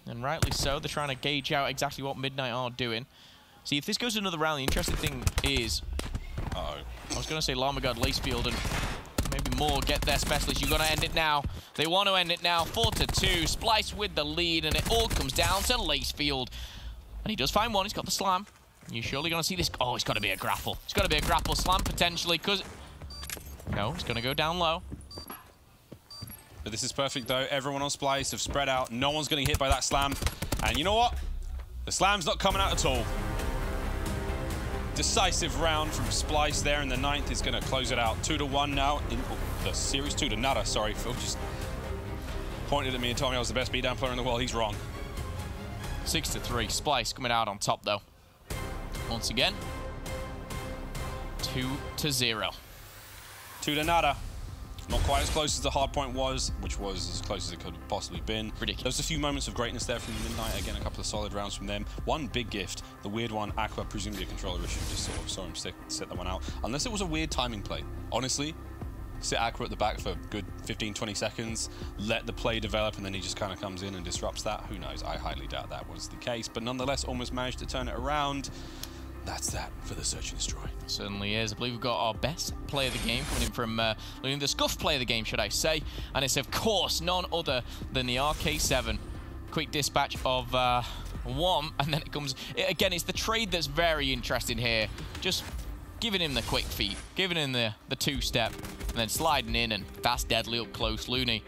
And rightly so. They're trying to gauge out exactly what Midnight are doing. See, if this goes another round, the interesting thing is... Uh-oh. I was going to say Lamagard, Lacefield, and maybe more get their specialist. You've got to end it now. They want to end it now. 4-2. Splyce with the lead, and it all comes down to Lacefield. And he does find one. He's got the slam. You're surely going to see this. Oh, it's got to be a grapple. It's got to be a grapple slam, potentially, because... No, it's going to go down low. But this is perfect, though. Everyone on Splyce have spread out. No one's getting hit by that slam. And you know what? The slam's not coming out at all. decisive round from Splyce there in the 9th is going to close it out 2-1 now in the series. 2-0. Sorry, Phil just pointed at me and told me I was the best beatdown player in the world. He's wrong. 6-3. Splyce coming out on top though. Once again, 2-0. 2-0. Not quite as close as the hard point was, which was as close as it could have possibly been. Ridiculous. There was a few moments of greatness there from Midnight. Again, a couple of solid rounds from them. One big gift, the weird one, Aqua, presumably a controller issue, just sort of saw him sit that one out. Unless it was a weird timing play. Honestly, sit Aqua at the back for a good 15, 20 seconds, let the play develop, and then he just kind of comes in and disrupts that. Who knows? I highly doubt that was the case, but nonetheless, almost managed to turn it around. That's that for the Search and Destroy. Certainly is. I believe we've got our best player of the game coming in from the scuff player of the game, should I say. And it's, of course, none other than the RK7. Quick dispatch of one, and then it comes... Again, it's the trade that's very interesting here. Just giving him the quick feet, giving him the two-step, and then sliding in, and that's deadly up close. Looney,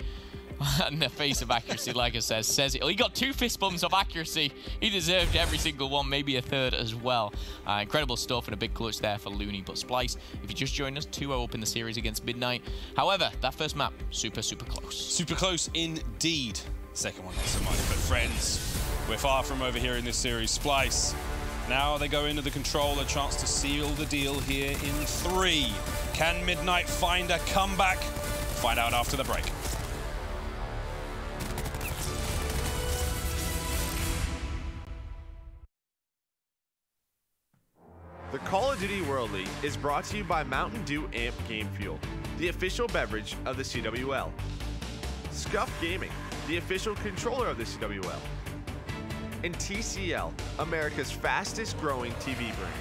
in the face of accuracy, like I said, says it. He got 2 fist bumps of accuracy. He deserved every single one, maybe a third as well. Incredible stuff and a big clutch there for Looney. But Splyce, if you just joined us, 2-0 up in the series against Midnight. However, that first map, super, super close. Super close indeed. Second one, not so much. But friends, we're far from over here in this series. Splyce, now they go into the control, a chance to seal the deal here in 3. Can Midnight find a comeback? Find out after the break. The Call of Duty World League is brought to you by Mountain Dew Amp Game Fuel, the official beverage of the CWL. Scuff Gaming, the official controller of the CWL. And TCL, America's fastest growing TV brand.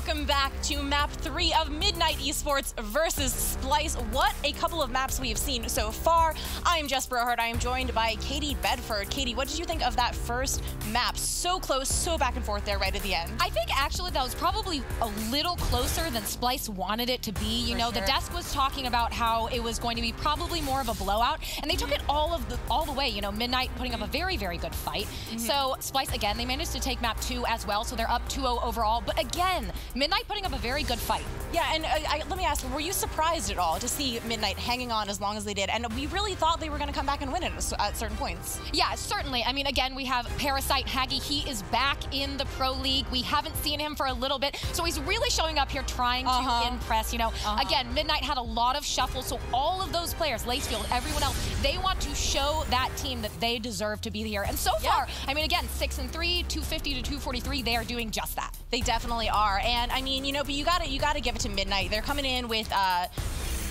welcome back to map 3 of Midnight Esports versus Splyce. What a couple of maps we have seen so far. I am Jess Brohart. I am joined by Katie Bedford. Katie, what did you think of that first map? So close, so back and forth there right at the end. I think actually that was probably a little closer than Splyce wanted it to be. You know, the desk was talking about how it was going to be probably more of a blowout, and they took it all the way. You know, Midnight putting up a very, very good fight. So Splyce, again, they managed to take map 2 as well, so they're up 2-0 overall. But again, Midnight putting up a very good fight. Yeah, and let me ask, were you surprised at all to see Midnight hanging on as long as they did? And we really thought they were going to come back and win it at certain points. Yeah, certainly. I mean, again, we have Parasite Haggy. He is back in the Pro League. We haven't seen him for a little bit, so he's really showing up here trying to impress. You know, again, Midnight had a lot of shuffle, so all of those players, Lacefield, everyone else, they want to show that team that they deserve to be here. And so far, I mean, again, 6-3, 250 to 243, they are doing just that. They definitely are. And I mean, you know, but you gotta give it to Midnight. They're coming in with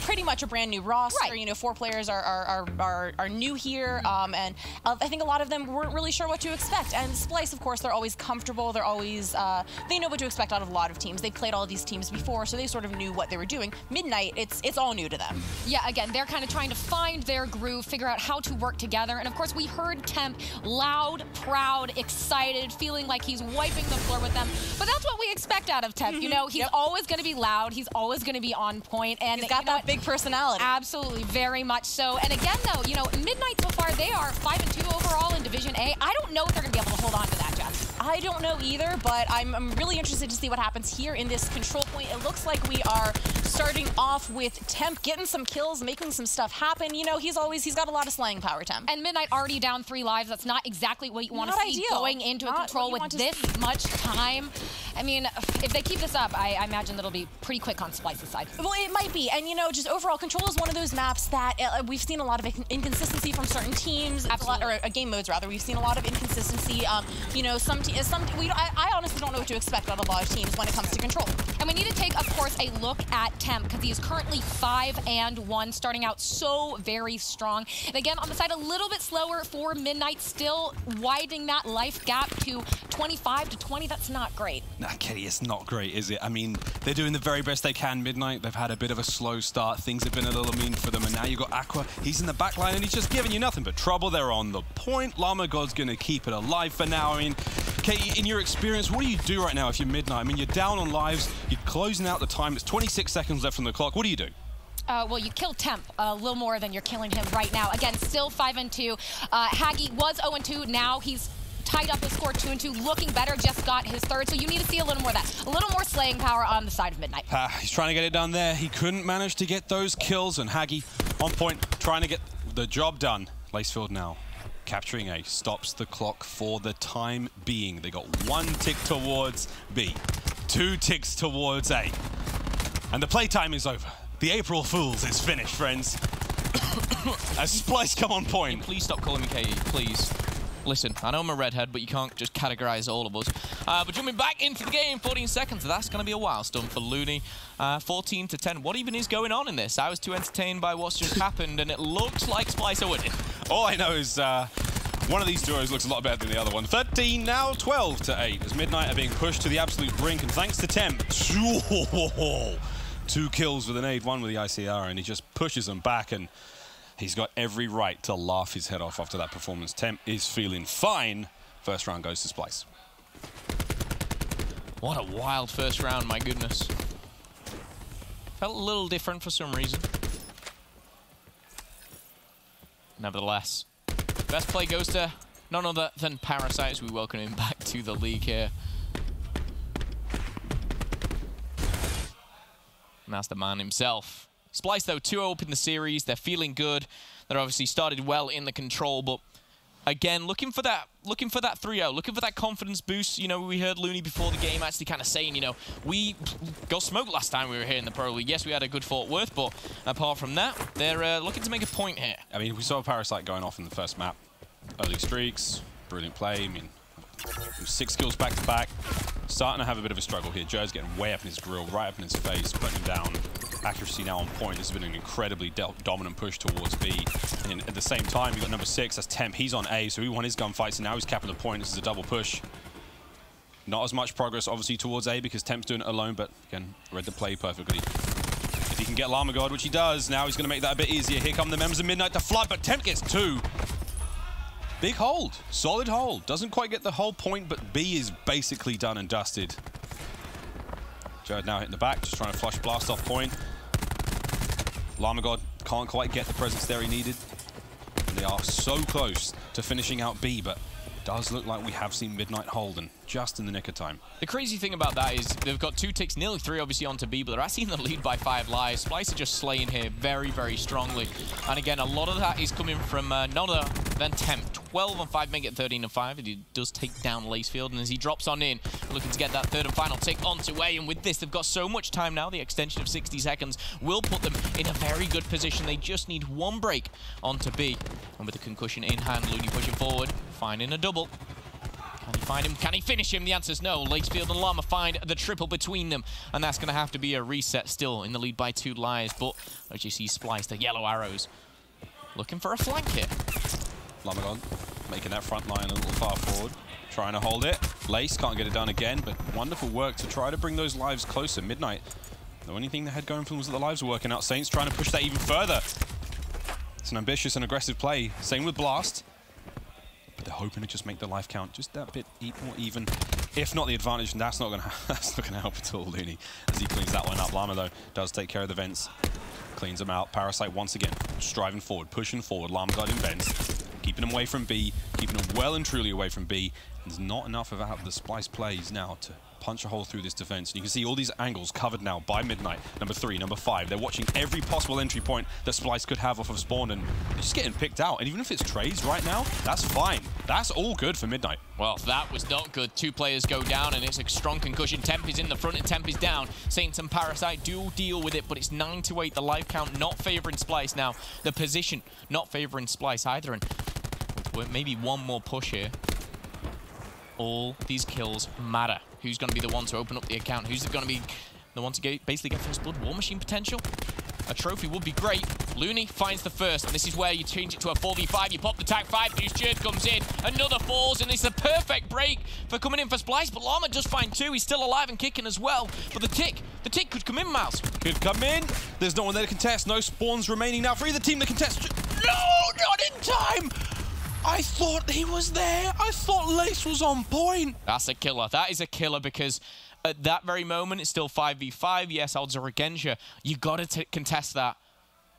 pretty much a brand new roster. Right. You know, 4 players are new here, and I think a lot of them weren't really sure what to expect. And Splyce, of course, they're always comfortable. They're always they know what to expect out of a lot of teams. They've played all of these teams before, so they sort of knew what they were doing. Midnight, it's all new to them. Yeah, again, they're kind of trying to find their groove, figure out how to work together. And of course, we heard Temp loud, proud, excited, feeling like he's wiping the floor with them. But that's what we expect out of Temp. You know, he's always going to be loud. He's always going to be on point, and he's got that big personality. Absolutely, very much so. And again, though, you know, Midnight so far, they are 5-2 overall in Division A. I don't know if they're going to be able to hold on to that, Jess. I don't know either, but I'm really interested to see what happens here in this control point. It looks like we are starting off with Temp getting some kills, making some stuff happen. You know, he's got a lot of slaying power, Temp. And Midnight already down 3 lives. That's not exactly what you want to see going into a control with this much time. I mean, if they keep this up, I imagine that'll be pretty quick on Splyce's side. Well, it might be. And, you know, just overall, Control is one of those maps that we've seen a lot of inconsistency from certain teams. Or game modes, rather. We've seen a lot of inconsistency. You know, I honestly don't know what to expect out of a lot of teams when it comes to Control. And we need to take, of course, a look at Temp, because he is currently 5-1, starting out so very strong. And again, on the side, a little bit slower for Midnight, still widening that life gap to 25 to 20. That's not great. Nah, Katie, it's not great, is it? I mean, they're doing the very best they can. Midnight, they've had a bit of a slow start. Things have been a little mean for them, and now you've got Aqua. He's in the back line, and he's just giving you nothing but trouble. They're on the point. Llama God's going to keep it alive for now. I mean, Katie, in your experience, what do you do right now if you're Midnight? I mean, you're down on lives. You're closing out the time. It's 26 seconds left on the clock. What do you do? Well, you kill Temp a little more than you're killing him right now. Again, still 5-2. Haggy was 0-2. Now he's tied up the score 2-2, looking better, just got his 3rd, so you need to see a little more of that. A little more slaying power on the side of Midnight. He's trying to get it done there. He couldn't manage to get those kills, and Haggy on point, trying to get the job done. Lacefield now capturing A, stops the clock for the time being. They got 1 tick towards B, 2 ticks towards A, and the playtime is over. The April Fools is finished, friends. As Splyce come on point. Please stop calling me Katie, please. Listen, I know I'm a redhead, but you can't just categorize all of us. But jumping back into the game, 14 seconds, that's going to be a wild stun for Looney. 14 to 10. What even is going on in this? I was too entertained by what's just happened, and it looks like Splyce are winning. All I know is one of these duos looks a lot better than the other one. 13, now 12 to 8, as Midnight are being pushed to the absolute brink, and thanks to Temp, 2 kills with an nade, 1 with the ICR, and he just pushes them back, and he's got every right to laugh his head off after that performance. Temp is feeling fine. First round goes to Splyce. What a wild first round, my goodness. Felt a little different for some reason. Nevertheless, best play goes to none other than Parasite, as we welcome him back to the league here. And that's the man himself. Splyce, though, 2-0 in the series. They're feeling good. They're obviously started well in the control, but again, looking for that 3-0, looking for that confidence boost. You know, we heard Looney before the game actually kind of saying, you know, we got smoked last time we were here in the Pro League. Yes, we had a good Fort Worth, but apart from that, they're looking to make a point here. I mean, we saw Parasite going off in the first map. Early streaks, brilliant play. I mean, 6 kills back to back. Starting to have a bit of a struggle here. Joe's getting way up in his grill, right up in his face, putting him down. Accuracy now on point. This has been an incredibly dominant push towards B. And at the same time, you've got number 6, that's Temp. He's on A, so he won his gunfights, and now he's capping the point. This is a double push. Not as much progress, obviously, towards A because Temp's doing it alone, but again, read the play perfectly. If he can get Llama God, which he does, now he's going to make that a bit easier. Here come the members of Midnight to flood, but Temp gets 2. Big hold, solid hold. Doesn't quite get the whole point, but B is basically done and dusted. Jared now hitting the back, just trying to flush blast off point. Llama God can't quite get the presence there he needed. And they are so close to finishing out B, but it does look like we have seen Midnight Holden just in the nick of time. The crazy thing about that is they've got 2 ticks, nearly 3 obviously onto B, but they're actually in the lead by 5 lives. Splyce are just slaying here very, very strongly. And again, a lot of that is coming from none other than Temp. 12 on 5, make it 13 on 5. He does take down Lacefield, and as he drops on in, looking to get that 3rd and final tick onto A. And with this, they've got so much time now. The extension of 60 seconds will put them in a very good position. They just need 1 break onto B. And with the concussion in hand, Looney pushing forward, finding a double. Can he find him? Can he finish him? The answer's no. Lacefield and Llama find the triple between them, and that's going to have to be a reset. Still in the lead by 2 lives, but as you see, Splyce, the yellow arrows, looking for a flank here. Llama God making that front line a little far forward, trying to hold it. Lace can't get it done again, but wonderful work to try to bring those lives closer. Midnight, the only thing they had going for them was that the lives were working out. Saints trying to push that even further. It's an ambitious and aggressive play. Same with Blast. But they're hoping to just make the life count just that bit more even. If not the advantage, and that's not gonna help at all, Looney, as he cleans that one up. Llama, though, does take care of the vents. Cleans them out. Parasite once again, striving forward, pushing forward. Llama God in vents, keeping him away from B, keeping him well and truly away from B. There's not enough of the Splyce plays now to punch a hole through this defense. And you can see all these angles covered now by Midnight. Number 3, number 5. They're watching every possible entry point that Splyce could have off of spawn, and they're just getting picked out. And even if it's trades right now, that's fine. That's all good for Midnight. Well, that was not good. 2 players go down, and it's a strong concussion. Temp is in the front, and Temp is down. Saints and Parasite do deal with it, but it's 9 to 8. The life count not favoring Splyce now. The position not favoring Splyce either, and maybe 1 more push here. All these kills matter. Who's going to be the one to open up the account? Who's going to be the one to basically get first blood? War Machine potential? A trophy would be great. Looney finds the first, and this is where you change it to a 4v5. You pop the tag 5, Deuce Jerd comes in, another falls, and it's a perfect break for coming in for Splyce, but Llama just find 2. He's still alive and kicking as well. But the tick could come in, Miles. Could come in. There's no one there to contest. No spawns remaining now for either team to contest. No, not in time! I thought he was there. I thought Lace was on point. That's a killer. That is a killer because at that very moment, it's still 5v5. Yes, odds are against you. You got to contest that.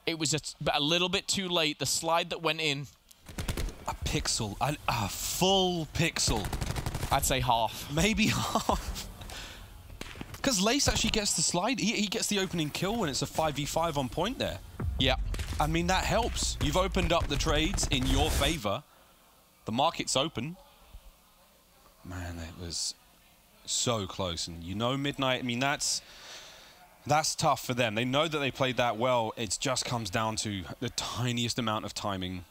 It was a little bit too late. The slide that went in. A pixel. A full pixel. I'd say half. Maybe half. Because Lace actually gets the slide. He gets the opening kill when it's a 5v5 on point there. Yeah. I mean, that helps. You've opened up the trades in your favor. The market's open. Man, it was so close. And you know Midnight, I mean, that's tough for them. They know that they played that well. It just comes down to the tiniest amount of timing.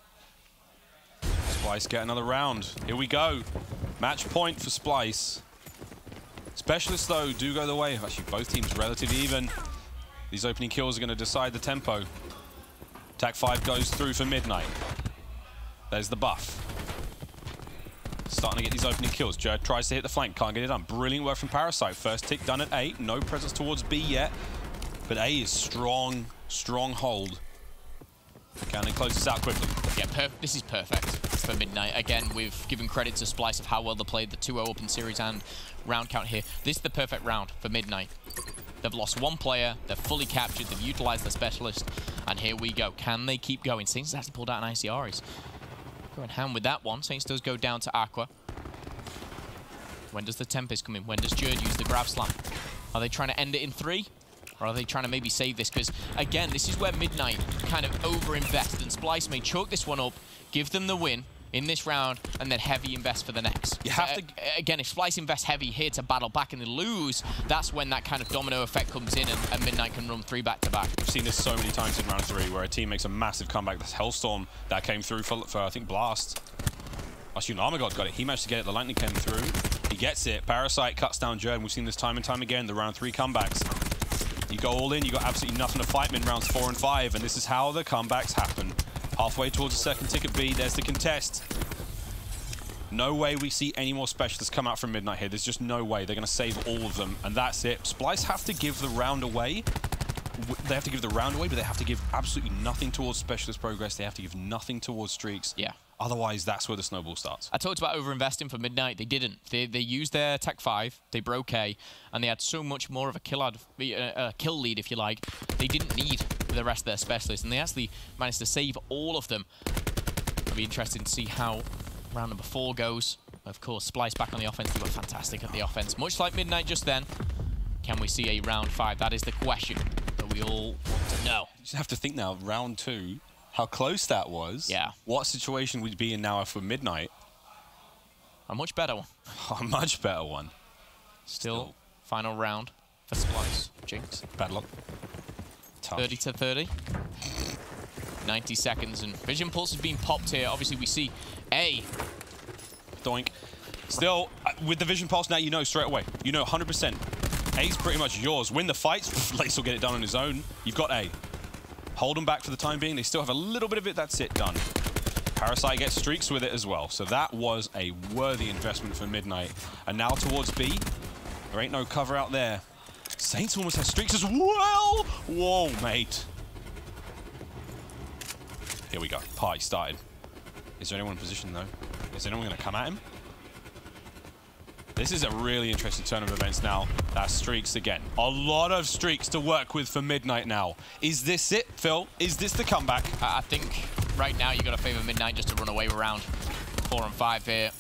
Splyce get another round. Here we go. Match point for Splyce. Specialists, though, do go the way of actually both teams relatively even. These opening kills are going to decide the tempo. Attack 5 goes through for Midnight. There's the buff. Starting to get these opening kills. Jared tries to hit the flank, can't get it done. Brilliant work from Parasite. First tick done at A. No presence towards B yet. But A is strong, strong hold. Can they close this out quickly? Yeah, this is perfect for Midnight. Again, we've given credit to Splyce of how well they played the 2-0 open series and round count here. This is the perfect round for Midnight. They've lost 1 player, they're fully captured, they've utilized their specialist, and here we go. Can they keep going? Saints has actually pulled out an ICR. He's going hand with that one. Saints does go down to Aqua. When does the Tempest come in? When does Jerd use the grab slam? Are they trying to end it in 3? Or are they trying to maybe save this? Because, again, this is where Midnight kind of over-invest, and Splyce may choke this one up, give them the win in this round, and then heavy invest for the next. You have to... Again, if Splyce invest heavy here to battle back and they lose, that's when that kind of domino effect comes in and Midnight can run 3 back-to-back. We've seen this so many times in round 3 where a team makes a massive comeback. This Hellstorm that came through for I think, Blast. Actually, Llama God got it. He managed to get it. The Lightning came through. He gets it. Parasite cuts down Jerd. We've seen this time and time again, the round 3 comebacks. You go all in, you got absolutely nothing to fight in rounds 4 and 5, and this is how the comebacks happen. Halfway towards the second tick at B, there's the contest. No way we see any more specialists come out from Midnight here. There's just no way. They're going to save all of them, and that's it. Splyce have to give the round away. They have to give the round away, but they have to give absolutely nothing towards specialist progress. They have to give nothing towards streaks. Yeah. Otherwise, that's where the snowball starts. I talked about over-investing for Midnight. They didn't. They used their Tech 5, they broke A, and they had so much more of a kill lead, if you like. They didn't need the rest of their specialists, and they actually managed to save all of them. It'll be interesting to see how round number 4 goes. Of course, Splyce back on the offense. They were fantastic at the offense. Much like Midnight just then. Can we see a round 5? That is the question that we all want to know. You just have to think now, round 2, how close that was. Yeah. What situation we'd be in now for Midnight. A much better one. A much better one. Still final round for Splyce. Jinx. Bad luck. Tough. 30 to 30. 90 seconds, and Vision Pulse has been popped here. Obviously, we see A. Doink. Still, with the Vision Pulse now, you know straight away. You know 100%. A's pretty much yours. Win the fights. Lace will get it done on his own. You've got A. Hold them back for the time being. They still have a little bit of it. That's it. Done. Parasite gets streaks with it as well. So that was a worthy investment for Midnight. And now towards B. There ain't no cover out there. Saints almost has streaks as well. Whoa, mate. Here we go. Party started. Is there anyone in position, though? Is anyone going to come at him? This is a really interesting turn of events now. That's streaks again. A lot of streaks to work with for Midnight now. Is this it, Phil? Is this the comeback? I think right now you've got to favor Midnight just to run away around 4 and 5 here.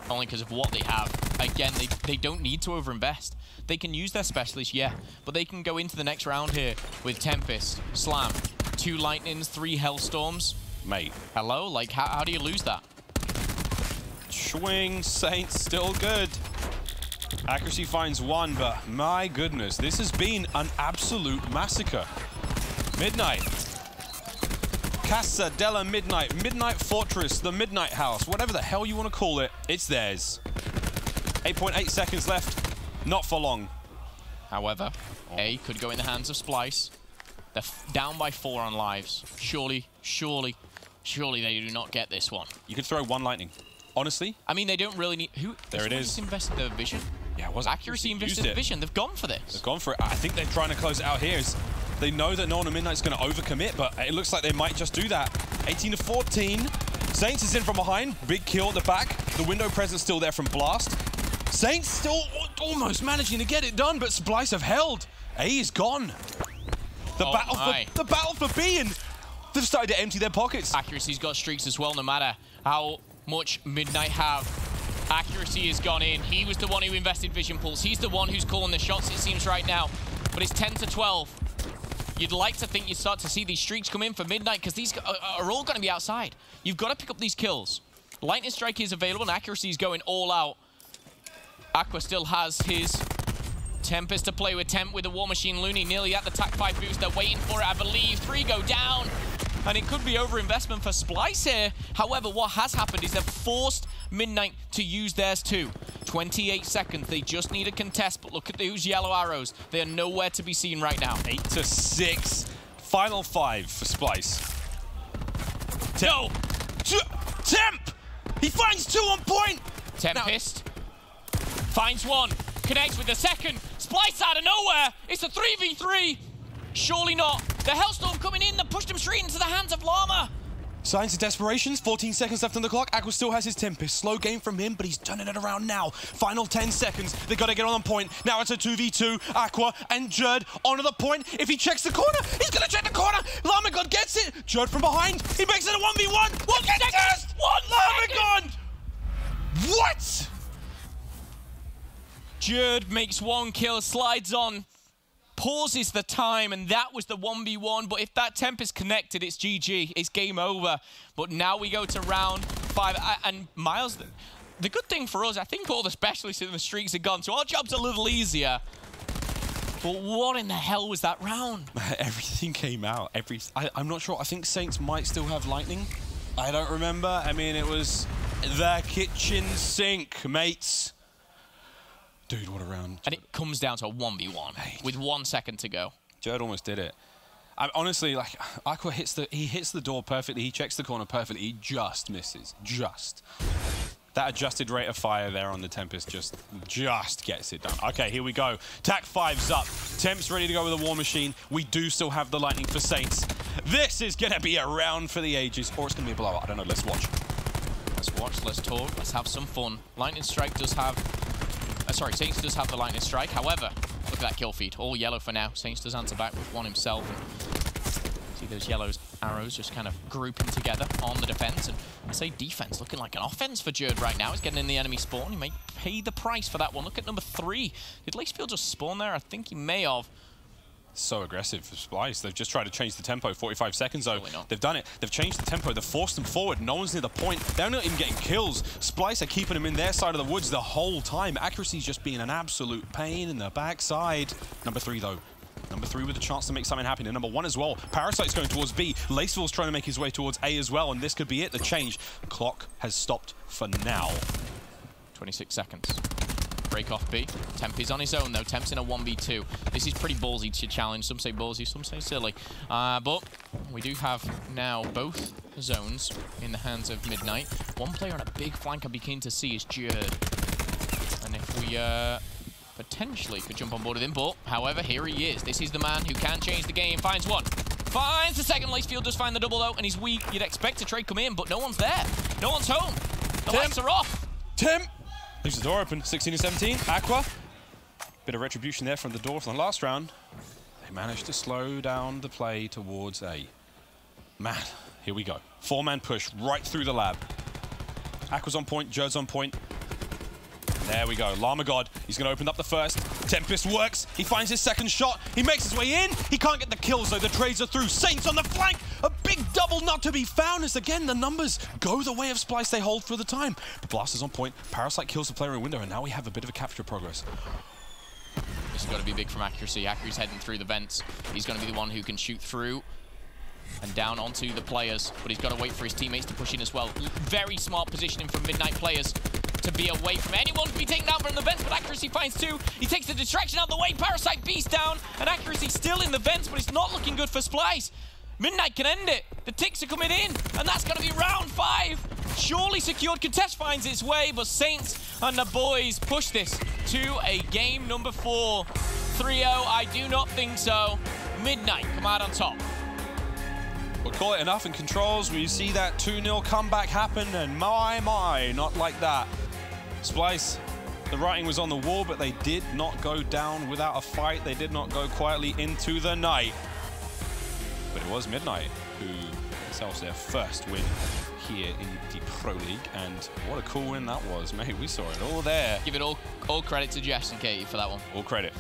Only because of what they have. Again, they don't need to overinvest. They can use their specialists, yeah, but they can go into the next round here with Tempest, Slam, 2 Lightnings, 3 Hellstorms. Mate. Hello? Like, how do you lose that? Swing, Saints still good. Accuracy finds 1, but my goodness, this has been an absolute massacre. Midnight. Casa della Midnight. Midnight Fortress, the Midnight House, whatever the hell you want to call it, it's theirs. 8.8 seconds left. Not for long. However, A could go in the hands of Splyce. They're down by 4 on lives. Surely they do not get this one. You could throw 1 lightning. Honestly. I mean, they don't really need... Who? There it is. Just invested their vision? Yeah, it was Accuracy invested in vision. They've gone for this. They've gone for it. I think they're trying to close it out here. They know that no one at Midnight's going to overcommit, but it looks like they might just do that. 18 to 14. Saints is in from behind. Big kill at the back. The window presence still there from Blast. Saints still almost managing to get it done, but Splyce have held. A is gone. The battle for B, and they've started to empty their pockets. Accuracy's got streaks as well, no matter how much Midnight have. Accuracy has gone in. He was the one who invested Vision Pulse. He's the one who's calling the shots, it seems, right now. But it's 10 to 12. You'd like to think you'd start to see these streaks come in for Midnight, because these are all going to be outside. You've got to pick up these kills. Lightning Strike is available, and Accuracy is going all out. Aqua still has his Tempest to play with. Temp with the War Machine. Looney nearly at the TAC 5 boost. They're waiting for it, I believe. 3 go down. And it could be overinvestment for Splyce here. However, what has happened is they've forced Midnight to use theirs too. 28 seconds. They just need a contest, but look at those yellow arrows. They are nowhere to be seen right now. 8 to 6. Final 5 for Splyce. No! Temp! He finds 2 on point! Tempest finds 1. Connects with the second. Splyce out of nowhere. It's a 3v3. Surely not. The Hellstorm coming in that pushed him straight into the hands of Llama. Signs of desperations. 14 seconds left on the clock. Aqua still has his Tempest. Slow game from him, but he's turning it around now. Final 10 seconds. They got to get on point. Now it's a 2v2. Aqua and Jerd onto the point. If he checks the corner, he's going to check the corner. Llama God gets it. Jerd from behind. He makes it a 1v1. 1 second. 1 Llama God. What? Jerd makes 1 kill, slides on, pauses the time, and that was the 1v1. But if that temp is connected, it's GG. It's game over. But now we go to round 5. And Miles, the good thing for us, I think all the specialists in the streaks are gone, so our job's a little easier. But what in the hell was that round? Everything came out. I'm not sure. I think Saints might still have lightning. I don't remember. I mean, it was the kitchen sink, mates. Dude, what a round. And it comes down to a 1v1 with 1 second to go. Jerd almost did it. Honestly, like, Aqua hits the door perfectly. He checks the corner perfectly. He just misses. Just. That adjusted rate of fire there on the Tempest just gets it done. Okay, here we go. Tac 5's up. Temp's ready to go with a War Machine. We do still have the Lightning for Saints. This is going to be a round for the ages, or it's going to be a blowout. I don't know. Let's watch. Let's watch, let's talk, let's have some fun. Lightning Strike does have... Saints does have the Lightning Strike. However, look at that kill feed. All yellow for now. Saints does answer back with one himself. And see those yellow arrows just kind of grouping together on the defense. And I say defense looking like an offense for Jerd right now. He's getting in the enemy spawn. He may pay the price for that one. Look at number 3. Did Lacefield just spawn there? I think he may have. So aggressive for Splyce. They've just tried to change the tempo. 45 seconds though. Really They've done it. They've changed the tempo. They've forced them forward. No one's near the point. They're not even getting kills. Splyce are keeping them in their side of the woods the whole time. Accuracy's just being an absolute pain in the backside. Number 3 though. Number 3 with a chance to make something happen. And number 1 as well. Parasite's going towards B. Laceville's trying to make his way towards A as well. And this could be it. The change. The clock has stopped for now. 26 seconds. Break off B. Temp is on his own though. Temp's in a 1v2. This is pretty ballsy to challenge. Some say ballsy, some say silly. But we do have now both zones in the hands of Midnight. One player on a big flank I'd be keen to see is Jerd. And if we potentially could jump on board with him, but however, here he is. This is the man who can change the game. Finds one. Finds the second. Lacefield does find the double though, and he's weak. You'd expect a trade come in, but no one's there. No one's home. The lights are off. Tim! Leaves the door open. 16 and 17. Aqua. Bit of retribution there from the door from the last round. They managed to slow down the play towards A. Man, here we go. 4-man push right through the lab. Aqua's on point. Jerd's on point. There we go. Llama God. He's going to open up the first. Tempest works. He finds his second shot. He makes his way in. He can't get the kills, though. The trades are through. Saints on the flank. A big double not to be found as, again, the numbers go the way of Splyce. They hold for the time. The Blast is on point. Parasite kills the player in window, and now we have a bit of a capture progress. This has got to be big from Accuracy. Accuracy's heading through the vents. He's going to be the one who can shoot through and down onto the players, but he's got to wait for his teammates to push in as well. Very smart positioning from Midnight players to be away from anyone to be taken down from the vents, but Accuracy finds 2. He takes the distraction out of the way. Parasite beast down, and Accuracy still in the vents, but it's not looking good for Splyce. Midnight can end it. The ticks are coming in, and that's going to be round 5. Surely secured. Contest finds its way, but Saints and the boys push this to a game number 4. 3-0, I do not think so. Midnight come out on top. We'll call it enough in controls where you see that 2-0 comeback happen, and my, not like that. Splyce, the writing was on the wall, but they did not go down without a fight. They did not go quietly into the night. But it was Midnight who themselves their first win here in the Pro League, and what a cool win that was, mate. We saw it all there. Give it all credit to Jess and Katie for that one. All credit.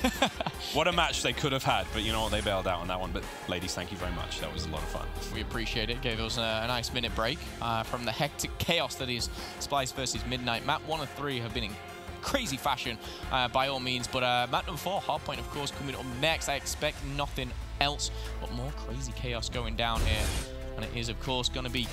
What a match they could have had, but you know what, they bailed out on that one. But ladies, thank you very much. That was a lot of fun. We appreciate it. Gave us a nice minute break from the hectic chaos that is Splyce versus Midnight. Map 1 and 3 have been in crazy fashion by all means, but map number 4, Hardpoint, of course, coming up next. I expect nothing else but more crazy chaos going down here, and it is, of course, going to be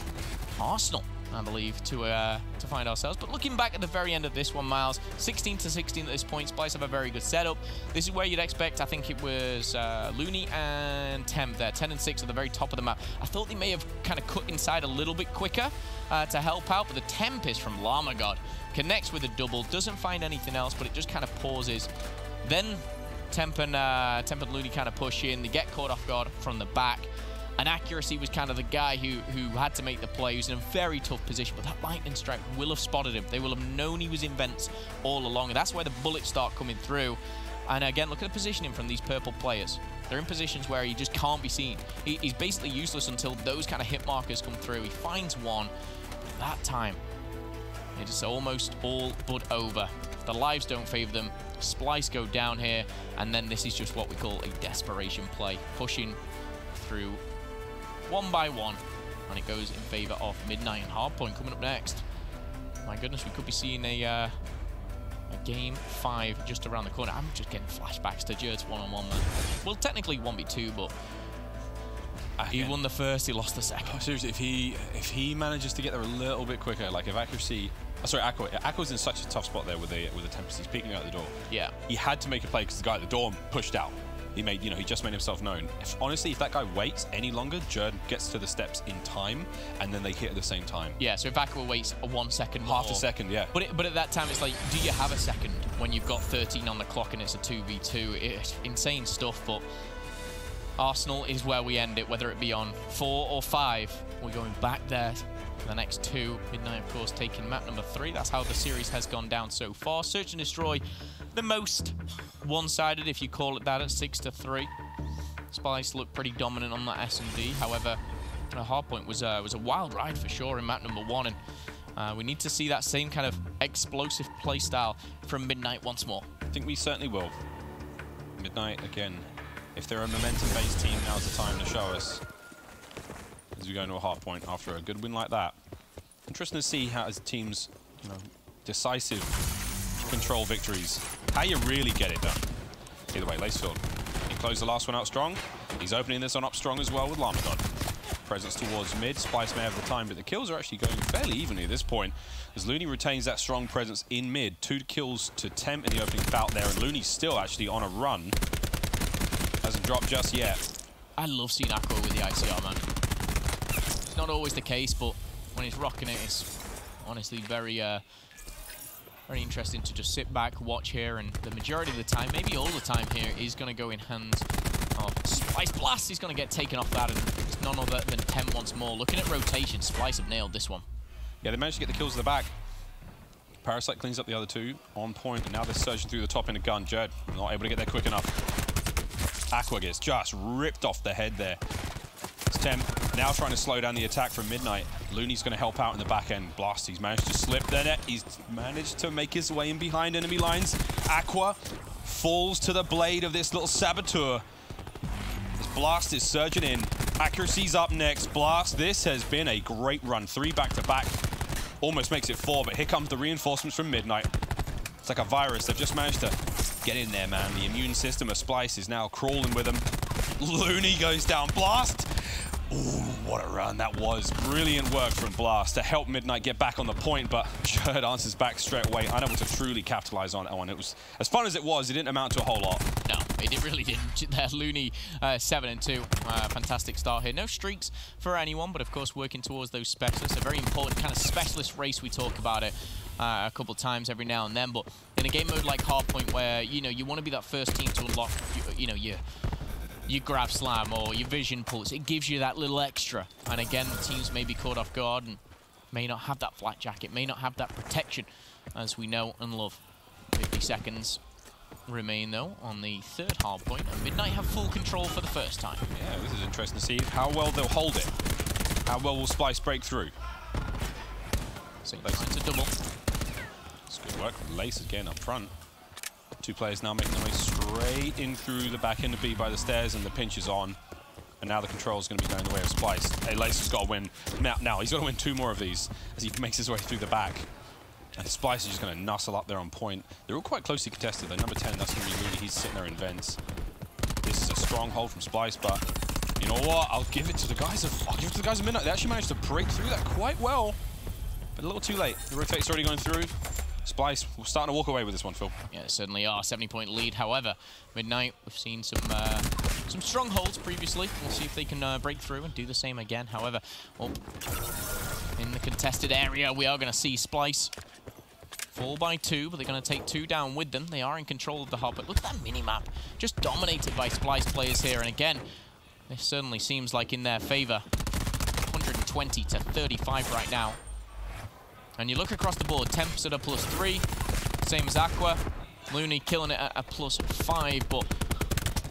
Arsenal, I believe, to find ourselves. But looking back at the very end of this one, Miles, 16 to 16 at this point. Splyce have a very good setup. This is where you'd expect, I think it was Looney and Temp there, 10 and 6 at the very top of the map. I thought they may have kind of cut inside a little bit quicker to help out, but the Tempest from Llama God connects with a double, doesn't find anything else, but it just kind of pauses. Then Temp and Looney kind of push in. They get caught off guard from the back. And Accuracy was kind of the guy who had to make the play. He was in a very tough position, but that lightning strike will have spotted him. They will have known he was in vents all along, and that's where the bullets start coming through. And again, look at the positioning from these purple players. They're in positions where he just can't be seen. He's basically useless until those kind of hit markers come through. He finds one, but that time, it is almost all but over. The lives don't favor them. Splyce go down here, and then this is just what we call a desperation play, pushing through one by one, and it goes in favor of Midnight and Hardpoint coming up next. My goodness, we could be seeing a game 5 just around the corner. I'm just getting flashbacks to Jerd's one-on-one man. Well, technically 1v2, but he won the first, he lost the second. Oh, seriously, if he manages to get there a little bit quicker, like if Accuracy, sorry, Aqua's in such a tough spot there with the Tempest. He's peeking out the door. Yeah. He had to make a play because the guy at the door pushed out. he made, he just made himself known. Honestly, if that guy waits any longer, Jerd gets to the steps in time, and then they hit at the same time. Yeah, so if Aqua waits 1 second more. Half a second, yeah. But at that time, it's like, do you have a second when you've got 13 on the clock and it's a 2v2? It's insane stuff, but Arsenal is where we end it, whether it be on 4 or 5. We're going back there for the next 2. Midnight, of course, taking map number 3. That's how the series has gone down so far. Search and Destroy, the most one-sided, if you call it that, at 6-3. Splyce looked pretty dominant on that S&D. However, Hardpoint was a wild ride for sure in map number 1, and we need to see that same kind of explosive play style from Midnight once more. I think we certainly will. Midnight, again, if they're a momentum-based team, now's the time to show us as we go into a Hardpoint after a good win like that. Interesting to see how as teams, decisive control victories, how you really get it done. Either way, Lacefield, he closed the last one out strong. He's opening this one up strong as well with Lamagod. Presence towards mid. Splyce may have the time, but the kills are actually going fairly evenly at this point, as Looney retains that strong presence in mid. 2 kills to Temp in the opening bout there, and Looney's still actually on a run. Hasn't dropped just yet. I love seeing Aqua with the ICR, man. It's not always the case, but when he's rocking it, it's honestly very interesting to just sit back, watch here, and the majority of the time, maybe all the time here, is going to go in hands of Splyce. Blast! He's going to get taken off that, and it's none other than Temp once more. Looking at rotation, Splyce have nailed this one. Yeah, they managed to get the kills at the back. Parasite cleans up the other 2 on point, and now they're surging through the top in a gun. Jerd not able to get there quick enough. Aqua gets just ripped off the head there. It's Temp now trying to slow down the attack from Midnight. Looney's going to help out in the back end. Blast, he's managed to slip the net. He's managed to make his way in behind enemy lines. Aqua falls to the blade of this little saboteur. This Blast is surging in. Accuracy's up next. Blast, this has been a great run. 3 back-to-back. Almost makes it 4, but here comes the reinforcements from Midnight. It's like a virus. They've just managed to get in there, man. The immune system of Splyce is now crawling with them. Looney goes down. Blast! Ooh, what a run that was. Brilliant work from Blast to help Midnight get back on the point, but Jerd answers back straight away, unable to truly capitalize on that one. It was, as fun as it was, it didn't amount to a whole lot. No, it really didn't. There, Looney 7-2. Fantastic start here. No streaks for anyone, but of course working towards those specialists. A very important kind of specialist race. We talk about it a couple of times every now and then, but in a game mode like Hardpoint, where you want to be that first team to unlock your grab slam or your vision pulse, it gives you that little extra. And again, the teams may be caught off guard and may not have that flat jacket, may not have that protection, as we know and love. 50 seconds remain though on the 3rd Hardpoint, and Midnight have full control for the first time. Yeah, this is interesting to see how well they'll hold it. How well will Splyce break through? So it's a double. It's good work from Lace again up front. 2 players now making their way straight in through the back end of B by the stairs, and the pinch is on. And now the control is going to be going the way of Splyce. Hey, Lace has got to win. Now he's got to win 2 more of these as he makes his way through the back. And Splyce is just going to nuzzle up there on point. They're all quite closely contested though. Number 10, that's going to be Looney. He's sitting there in vents. This is a strong hold from Splyce, but you know what? I'll give it to the guys of Midnight. They actually managed to break through that quite well, but a little too late. The rotate's already going through. Splyce, we're starting to walk away with this one, Phil. Yeah, certainly are. 70-point lead. However, Midnight, we've seen some strongholds previously. We'll see if they can break through and do the same again. However, in the contested area, we are going to see Splyce fall by 2, but they're going to take 2 down with them. They are in control of the hub, but look at that mini-map. Just dominated by Splyce players here. And again, this certainly seems like in their favor. 120 to 35 right now. And you look across the board, Temp's at a +3, same as Aqua. Looney killing it at a +5, but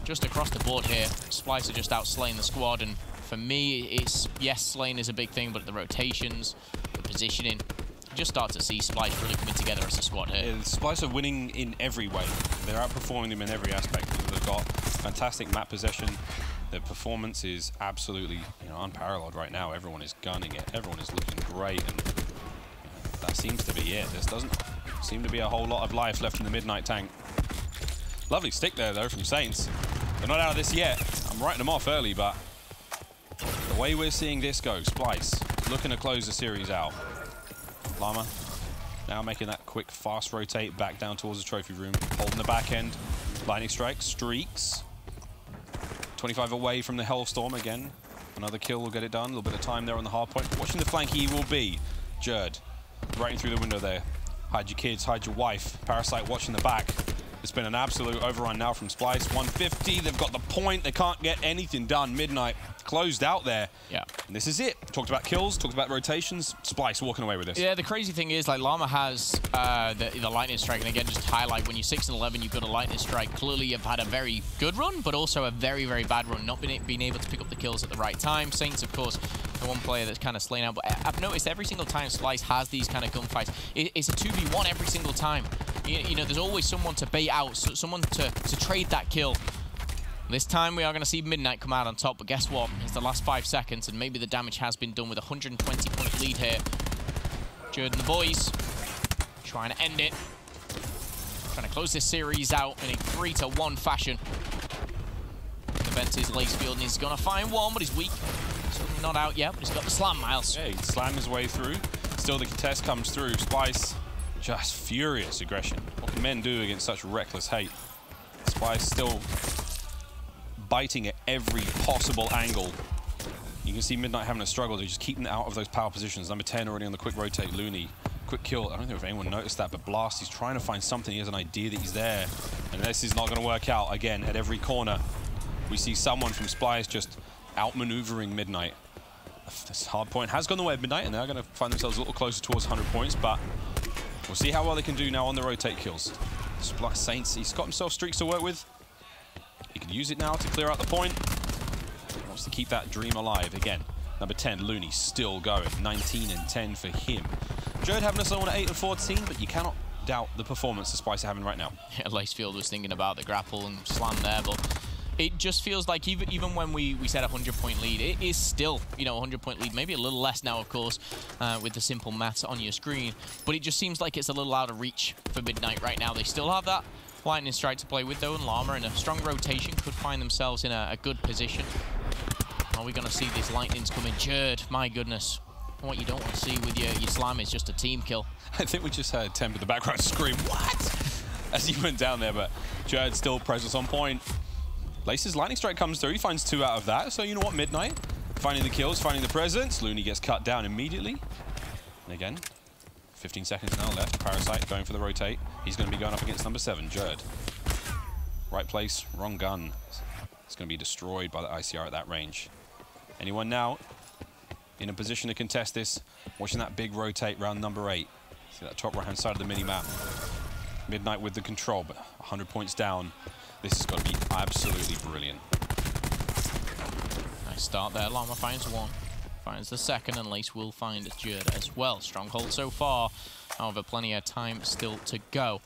just across the board here, Splyce are just outslaying the squad. And for me, it's, yes, slaying is a big thing, but the rotations, the positioning, you just start to see Splyce really coming together as a squad here. Yeah, Splyce are winning in every way. They're outperforming them in every aspect. They've got fantastic map possession. Their performance is absolutely unparalleled right now. Everyone is gunning it. Everyone is looking great. And that seems to be it. There doesn't seem to be a whole lot of life left in the Midnight tank. Lovely stick there, though, from Saints. They're not out of this yet. I'm writing them off early, but the way we're seeing this go, Splyce looking to close the series out. Llama now making that quick, fast rotate back down towards the trophy room, holding the back end. Lightning strike, streaks. 25 away from the Hellstorm again. Another kill will get it done. A little bit of time there on the hard point. Watching the flank, he will be Jerd. Right in through the window there. Hide your kids, hide your wife. Parasite watching the back. It's been an absolute overrun now from Splyce. 150, they've got the point. They can't get anything done. Midnight closed out there. Yeah. And this is it. Talked about kills, talked about rotations. Splyce walking away with this. Yeah, the crazy thing is, like, Llama has the lightning strike, and again, just to highlight, when you're 6-11, you've got a lightning strike. Clearly, you've had a very good run, but also a very, very bad run. Not being able to pick up the kills at the right time. Saints, of course, the one player that's kind of slain out. But I've noticed every single time Splyce has these kind of gunfights, it's a 2v1 every single time. You know, there's always someone to bait out, someone to trade that kill. This time we are going to see Midnight come out on top, but guess what? It's the last 5 seconds, and maybe the damage has been done with a 120-point lead here. Jerd and the boys trying to end it. Trying to close this series out in a 3-1 fashion. The vent is Lacefield, and he's going to find one, but he's weak. Certainly not out yet, but he's got the slam, Miles. Yeah, he slammed his way through. Still the contest comes through. Splyce, just furious aggression. What can men do against such reckless hate? Splyce still biting at every possible angle. You can see Midnight having a struggle to just keep them out of those power positions. Number 10 already on the quick rotate. Looney, quick kill. I don't know if anyone noticed that, but Blast, he's trying to find something. He has an idea that he's there. And this is not going to work out. Again, at every corner, we see someone from Splyce just outmaneuvering Midnight. This hard point has gone the way of Midnight, and they're going to find themselves a little closer towards 100 points, but we'll see how well they can do now on the rotate kills. Splyce Saints, he's got himself streaks to work with. He can use it now to clear out the point. He wants to keep that dream alive again. Number 10, Looney, still going. 19 and 10 for him. Jerd having us on at 8 and 14, but you cannot doubt the performance the Splyce are having right now. Yeah, Lacefield was thinking about the grapple and slam there, but it just feels like even when we set a 100-point lead, it is still, you know, a 100-point lead. Maybe a little less now, of course, with the simple maths on your screen. But it just seems like it's a little out of reach for Midnight right now. They still have that lightning strike to play with, though, and Llama in a strong rotation could find themselves in a good position. Are we going to see these lightnings come in? Jerd, my goodness. What you don't want to see with your slam is just a team kill. I think we just heard Temp in the background scream, "What?" as he went down there, but Jerd still presence on point. Lace's lightning strike comes through. He finds 2 out of that. So you know what, Midnight finding the kills, finding the presence. Looney gets cut down immediately. And again, 15 seconds now left. Parasite going for the rotate. He's going to be going up against number 7, Jerd. Right place, wrong gun. It's going to be destroyed by the ICR at that range. Anyone now in a position to contest this? Watching that big rotate round number 8. See that top right-hand side of the mini-map. Midnight with the control, but 100 points down. This is going to be absolutely brilliant. Nice start there. Llama finds 1. Finds the 2nd, and Lace will find Jerd as well. Stronghold so far. However, plenty of time still to go.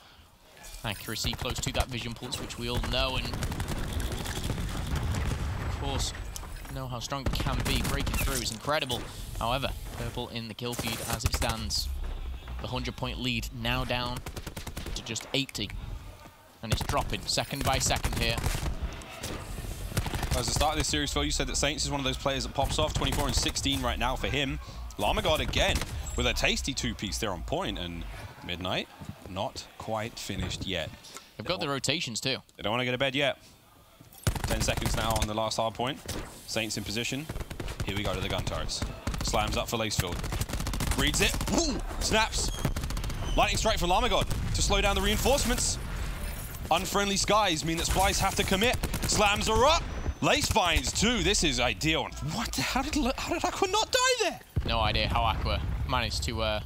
Accuracy close to that vision pulse, which we all know, and of course, know how strong it can be. Breaking through is incredible. However, purple in the kill feed as it stands. The 100-point lead now down to just 80. And it's dropping second by second here. As the start of this series, Phil, you said that Saints is one of those players that pops off. 24 and 16 right now for him. Llama God again with a tasty 2-piece there on point, and Midnight not quite finished yet. They've got the rotations too. They don't want to go to bed yet. 10 seconds now on the last hard point. Saints in position. Here we go to the gun turrets. Slams up for Lacefield. Reads it. Woo! Snaps. Lightning strike from Llama God to slow down the reinforcements. Unfriendly skies mean that Splyce have to commit. Slams are up. Lace finds 2. This is ideal. What? How did Aqua not die there? No idea how Aqua managed to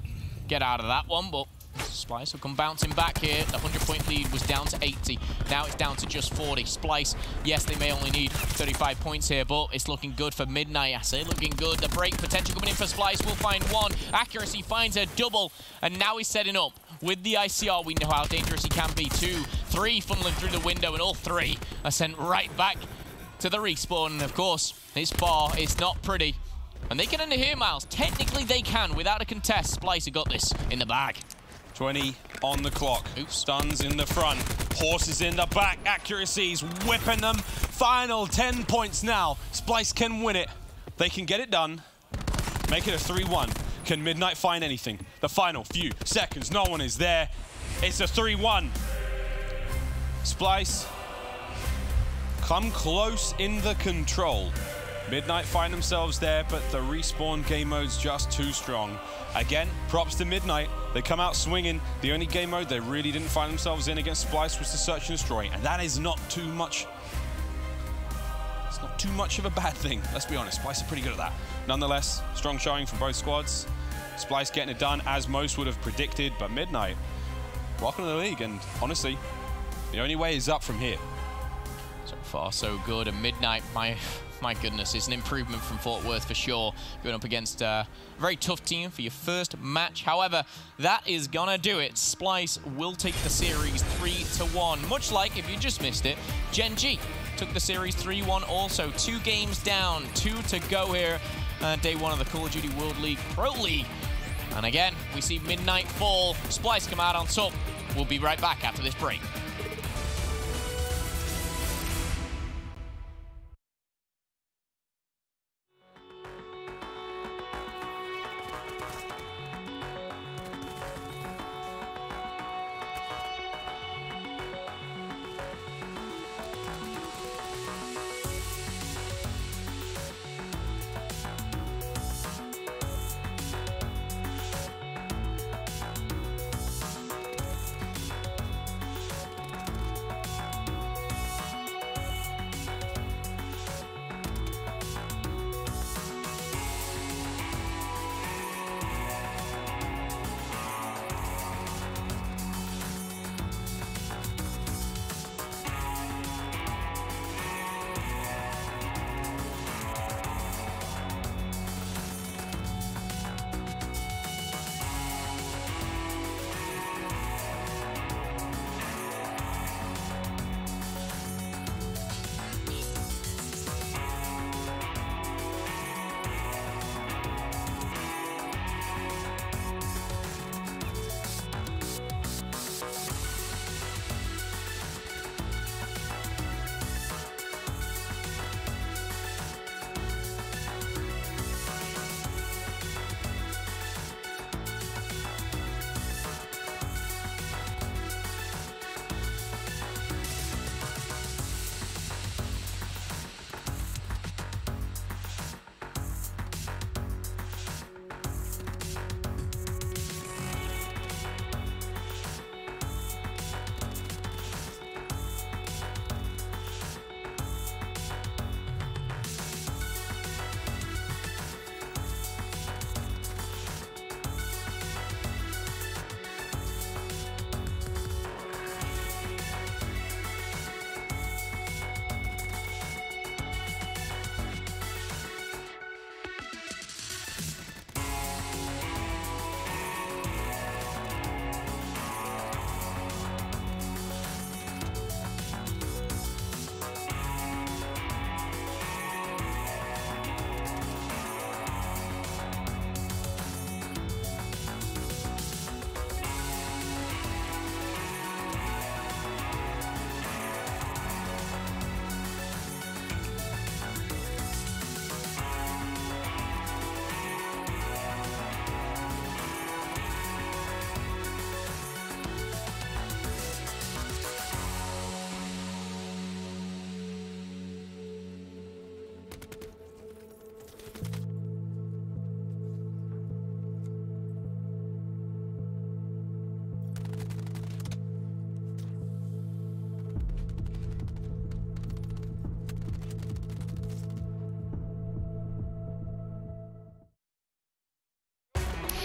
get out of that one, but Splyce will come bouncing back here. The 100-point lead was down to 80. Now it's down to just 40. Splyce, yes, they may only need 35 points here, but it's looking good for Midnight. I say looking good. The break potential coming in for Splyce will find 1. Accuracy finds a double, and now he's setting up. With the ICR, we know how dangerous he can be. 2, 3 funneling through the window, and all 3 are sent right back to the respawn. And of course, it's far, it's not pretty. And they can end it here, Miles. Technically, they can without a contest. Splyce have got this in the bag. 20 on the clock. Oops. Stuns in the front. Horses in the back. Accuracies whipping them. Final 10 points now. Splyce can win it. They can get it done. Make it a 3-1. Can Midnight find anything? The final few seconds. No one is there. It's a 3-1. Splyce come close in the control. Midnight find themselves there, but the respawn game mode's just too strong. Again, props to Midnight. They come out swinging. The only game mode they really didn't find themselves in against Splyce was the search and destroy, and that is not too much. It's not too much of a bad thing. Let's be honest, Splyce are pretty good at that. Nonetheless, strong showing from both squads. Splyce getting it done as most would have predicted, but Midnight, welcome to the league, and honestly, the only way is up from here. So far, so good. And Midnight, my goodness, it's an improvement from Fort Worth for sure. Going up against a very tough team for your first match. However, that is gonna do it. Splyce will take the series 3-1. Much like, if you just missed it, Gen G took the series 3-1 also. 2 games down, 2 to go here. Day 1 of the Call of Duty World League Pro League. And again, we see Midnight fall. Splyce come out on top. We'll be right back after this break.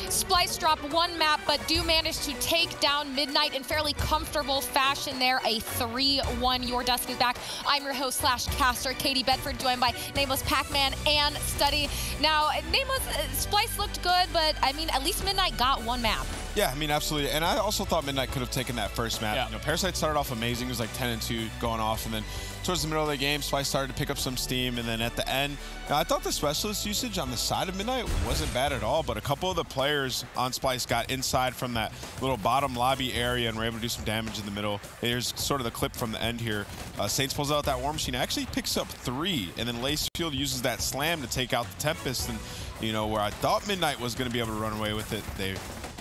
Splyce drop one map, but do manage to take down Midnight in fairly comfortable fashion there. A 3-1. Your Desk is back. I'm your host / caster, Katie Bedford, joined by Nameless Pac-Man and Study. Now, Nameless, Splyce looked good, but I mean, at least Midnight got one map. Yeah, I mean, absolutely. And I also thought Midnight could have taken that first map. Yeah. You know, Parasite started off amazing. It was like 10-2 going off. And then towards the middle of the game, Splyce started to pick up some steam. And then at the end, I thought the specialist usage on the side of Midnight wasn't bad at all. But a couple of the players on Splyce got inside from that little bottom lobby area and were able to do some damage in the middle. Here's sort of the clip from the end here. Saints pulls out that War Machine, actually picks up 3. And then Lacefield uses that slam to take out the Tempest. And, you know, where I thought Midnight was going to be able to run away with it, they...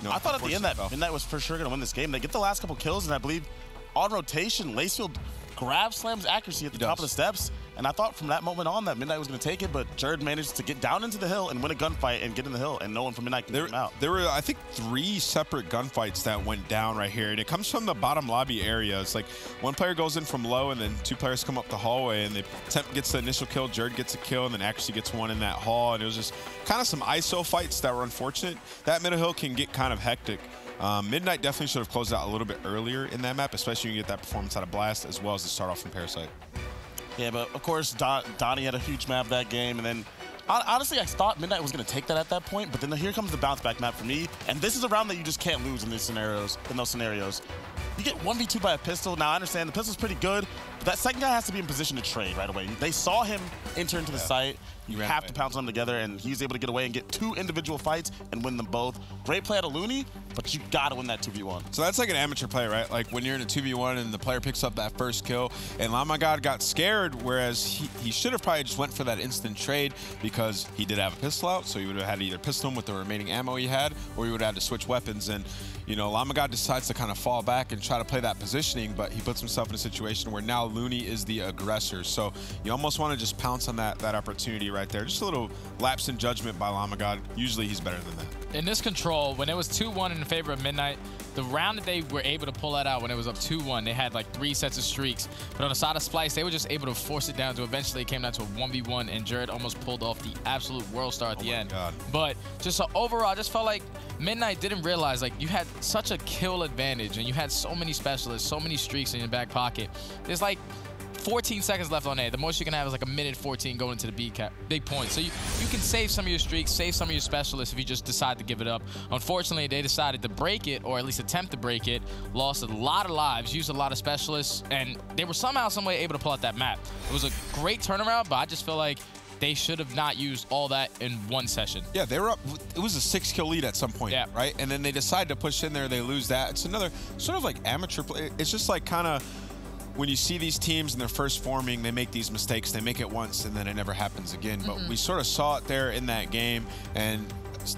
No, I thought at the end that Midnight was for sure going to win this game. They get the last couple kills, and I believe on rotation, Lacefield grab slams accuracy at the top of the steps. And I thought from that moment on that Midnight was going to take it, but Jared managed to get down into the hill and win a gunfight and get in the hill, and no one from Midnight can get him out. There were, I think, 3 separate gunfights that went down right here, and it comes from the bottom lobby area. It's like one player goes in from low, and then 2 players come up the hallway, and Temp gets the initial kill, Jared gets a kill, and then Accuracy gets one in that hall, and it was just kind of some ISO fights that were unfortunate. That middle hill can get kind of hectic. Midnight definitely should have closed out a little bit earlier in that map, especially when you get that performance out of Blast, as well as the start off from Parasite. Yeah, but of course, Donnie had a huge map that game, and then honestly, I thought Midnight was going to take that at that point, but then here comes the bounce back map for me, and this is a round that you just can't lose in these scenarios. In those scenarios, you get 1v2 by a pistol. Now I understand the pistol's pretty good, but that second guy has to be in position to trade right away. They saw him enter into the site. You have to pounce them together, and he's able to get away and get 2 individual fights and win them both. Great play out of Looney, but you gotta win that 2v1. So that's like an amateur play, right? Like when you're in a 2v1 and the player picks up that first kill, and Lamagod got scared, whereas he should have probably just went for that instant trade because he did have a pistol out, so he would have had to either pistol him with the remaining ammo he had, or he would have had to switch weapons. And you know, Lamagod decides to kind of fall back and try to play that positioning, but he puts himself in a situation where now Looney is the aggressor. So you almost want to just pounce on that opportunity right there. Just a little lapse in judgment by Lamagod. Usually he's better than that. In this control, when it was 2-1 in favor of Midnight, the round that they were able to pull that out when it was up 2-1, they had like 3 sets of streaks. But on the side of Splyce, they were just able to force it down to eventually it came down to a 1v1, and Jared almost pulled off the absolute world star at the end. God. But just so overall, I just felt like Midnight didn't realize like you had such a kill advantage and you had so many specialists, so many streaks in your back pocket. There's like 14 seconds left on A. The most you can have is like 1:14 going into the big point. So you can save some of your streaks, save some of your specialists if you just decide to give it up. Unfortunately, they decided to break it, or at least attempt to break it, lost a lot of lives, used a lot of specialists, and they were somehow, some way able to pull out that map. It was a great turnaround, but I just feel like they should have not used all that in one session. Yeah, they were up. It was a 6-kill lead at some point, yeah, right? And then they decide to push in there, they lose that. It's another sort of like amateur play. It's just like kind of when you see these teams and they're first forming, they make these mistakes. They make it once, and then it never happens again. But we sort of saw it there in that game, and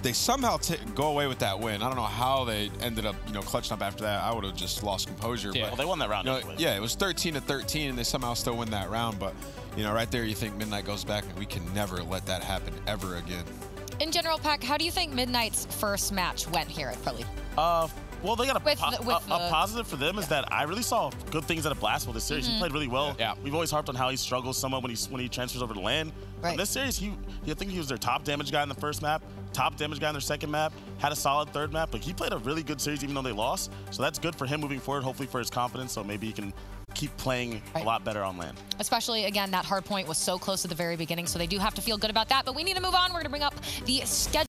they somehow go away with that win. I don't know how they ended up, clutching up after that. I would have just lost composure. Yeah, but, well, they won that round anyway. Yeah, it was 13-13, and they somehow still win that round. But, right there, you think Midnight goes back, and we can never let that happen ever again. In general, Pac, how do you think Midnight's first match went here at Pro League? Well, they got a positive for them is that I really saw good things out of Blastful this series. He played really well. Yeah. We've always harped on how he struggles somewhat when he transfers over to LAN. Right. In this series, I think he was their top damage guy in the first map, top damage guy in their second map, had a solid third map. But he played a really good series even though they lost. So that's good for him moving forward, hopefully for his confidence. So maybe he can keep playing a lot better on LAN. Especially, again, that hard point was so close at the very beginning, so they do have to feel good about that. But we need to move on. We're going to bring up the schedule.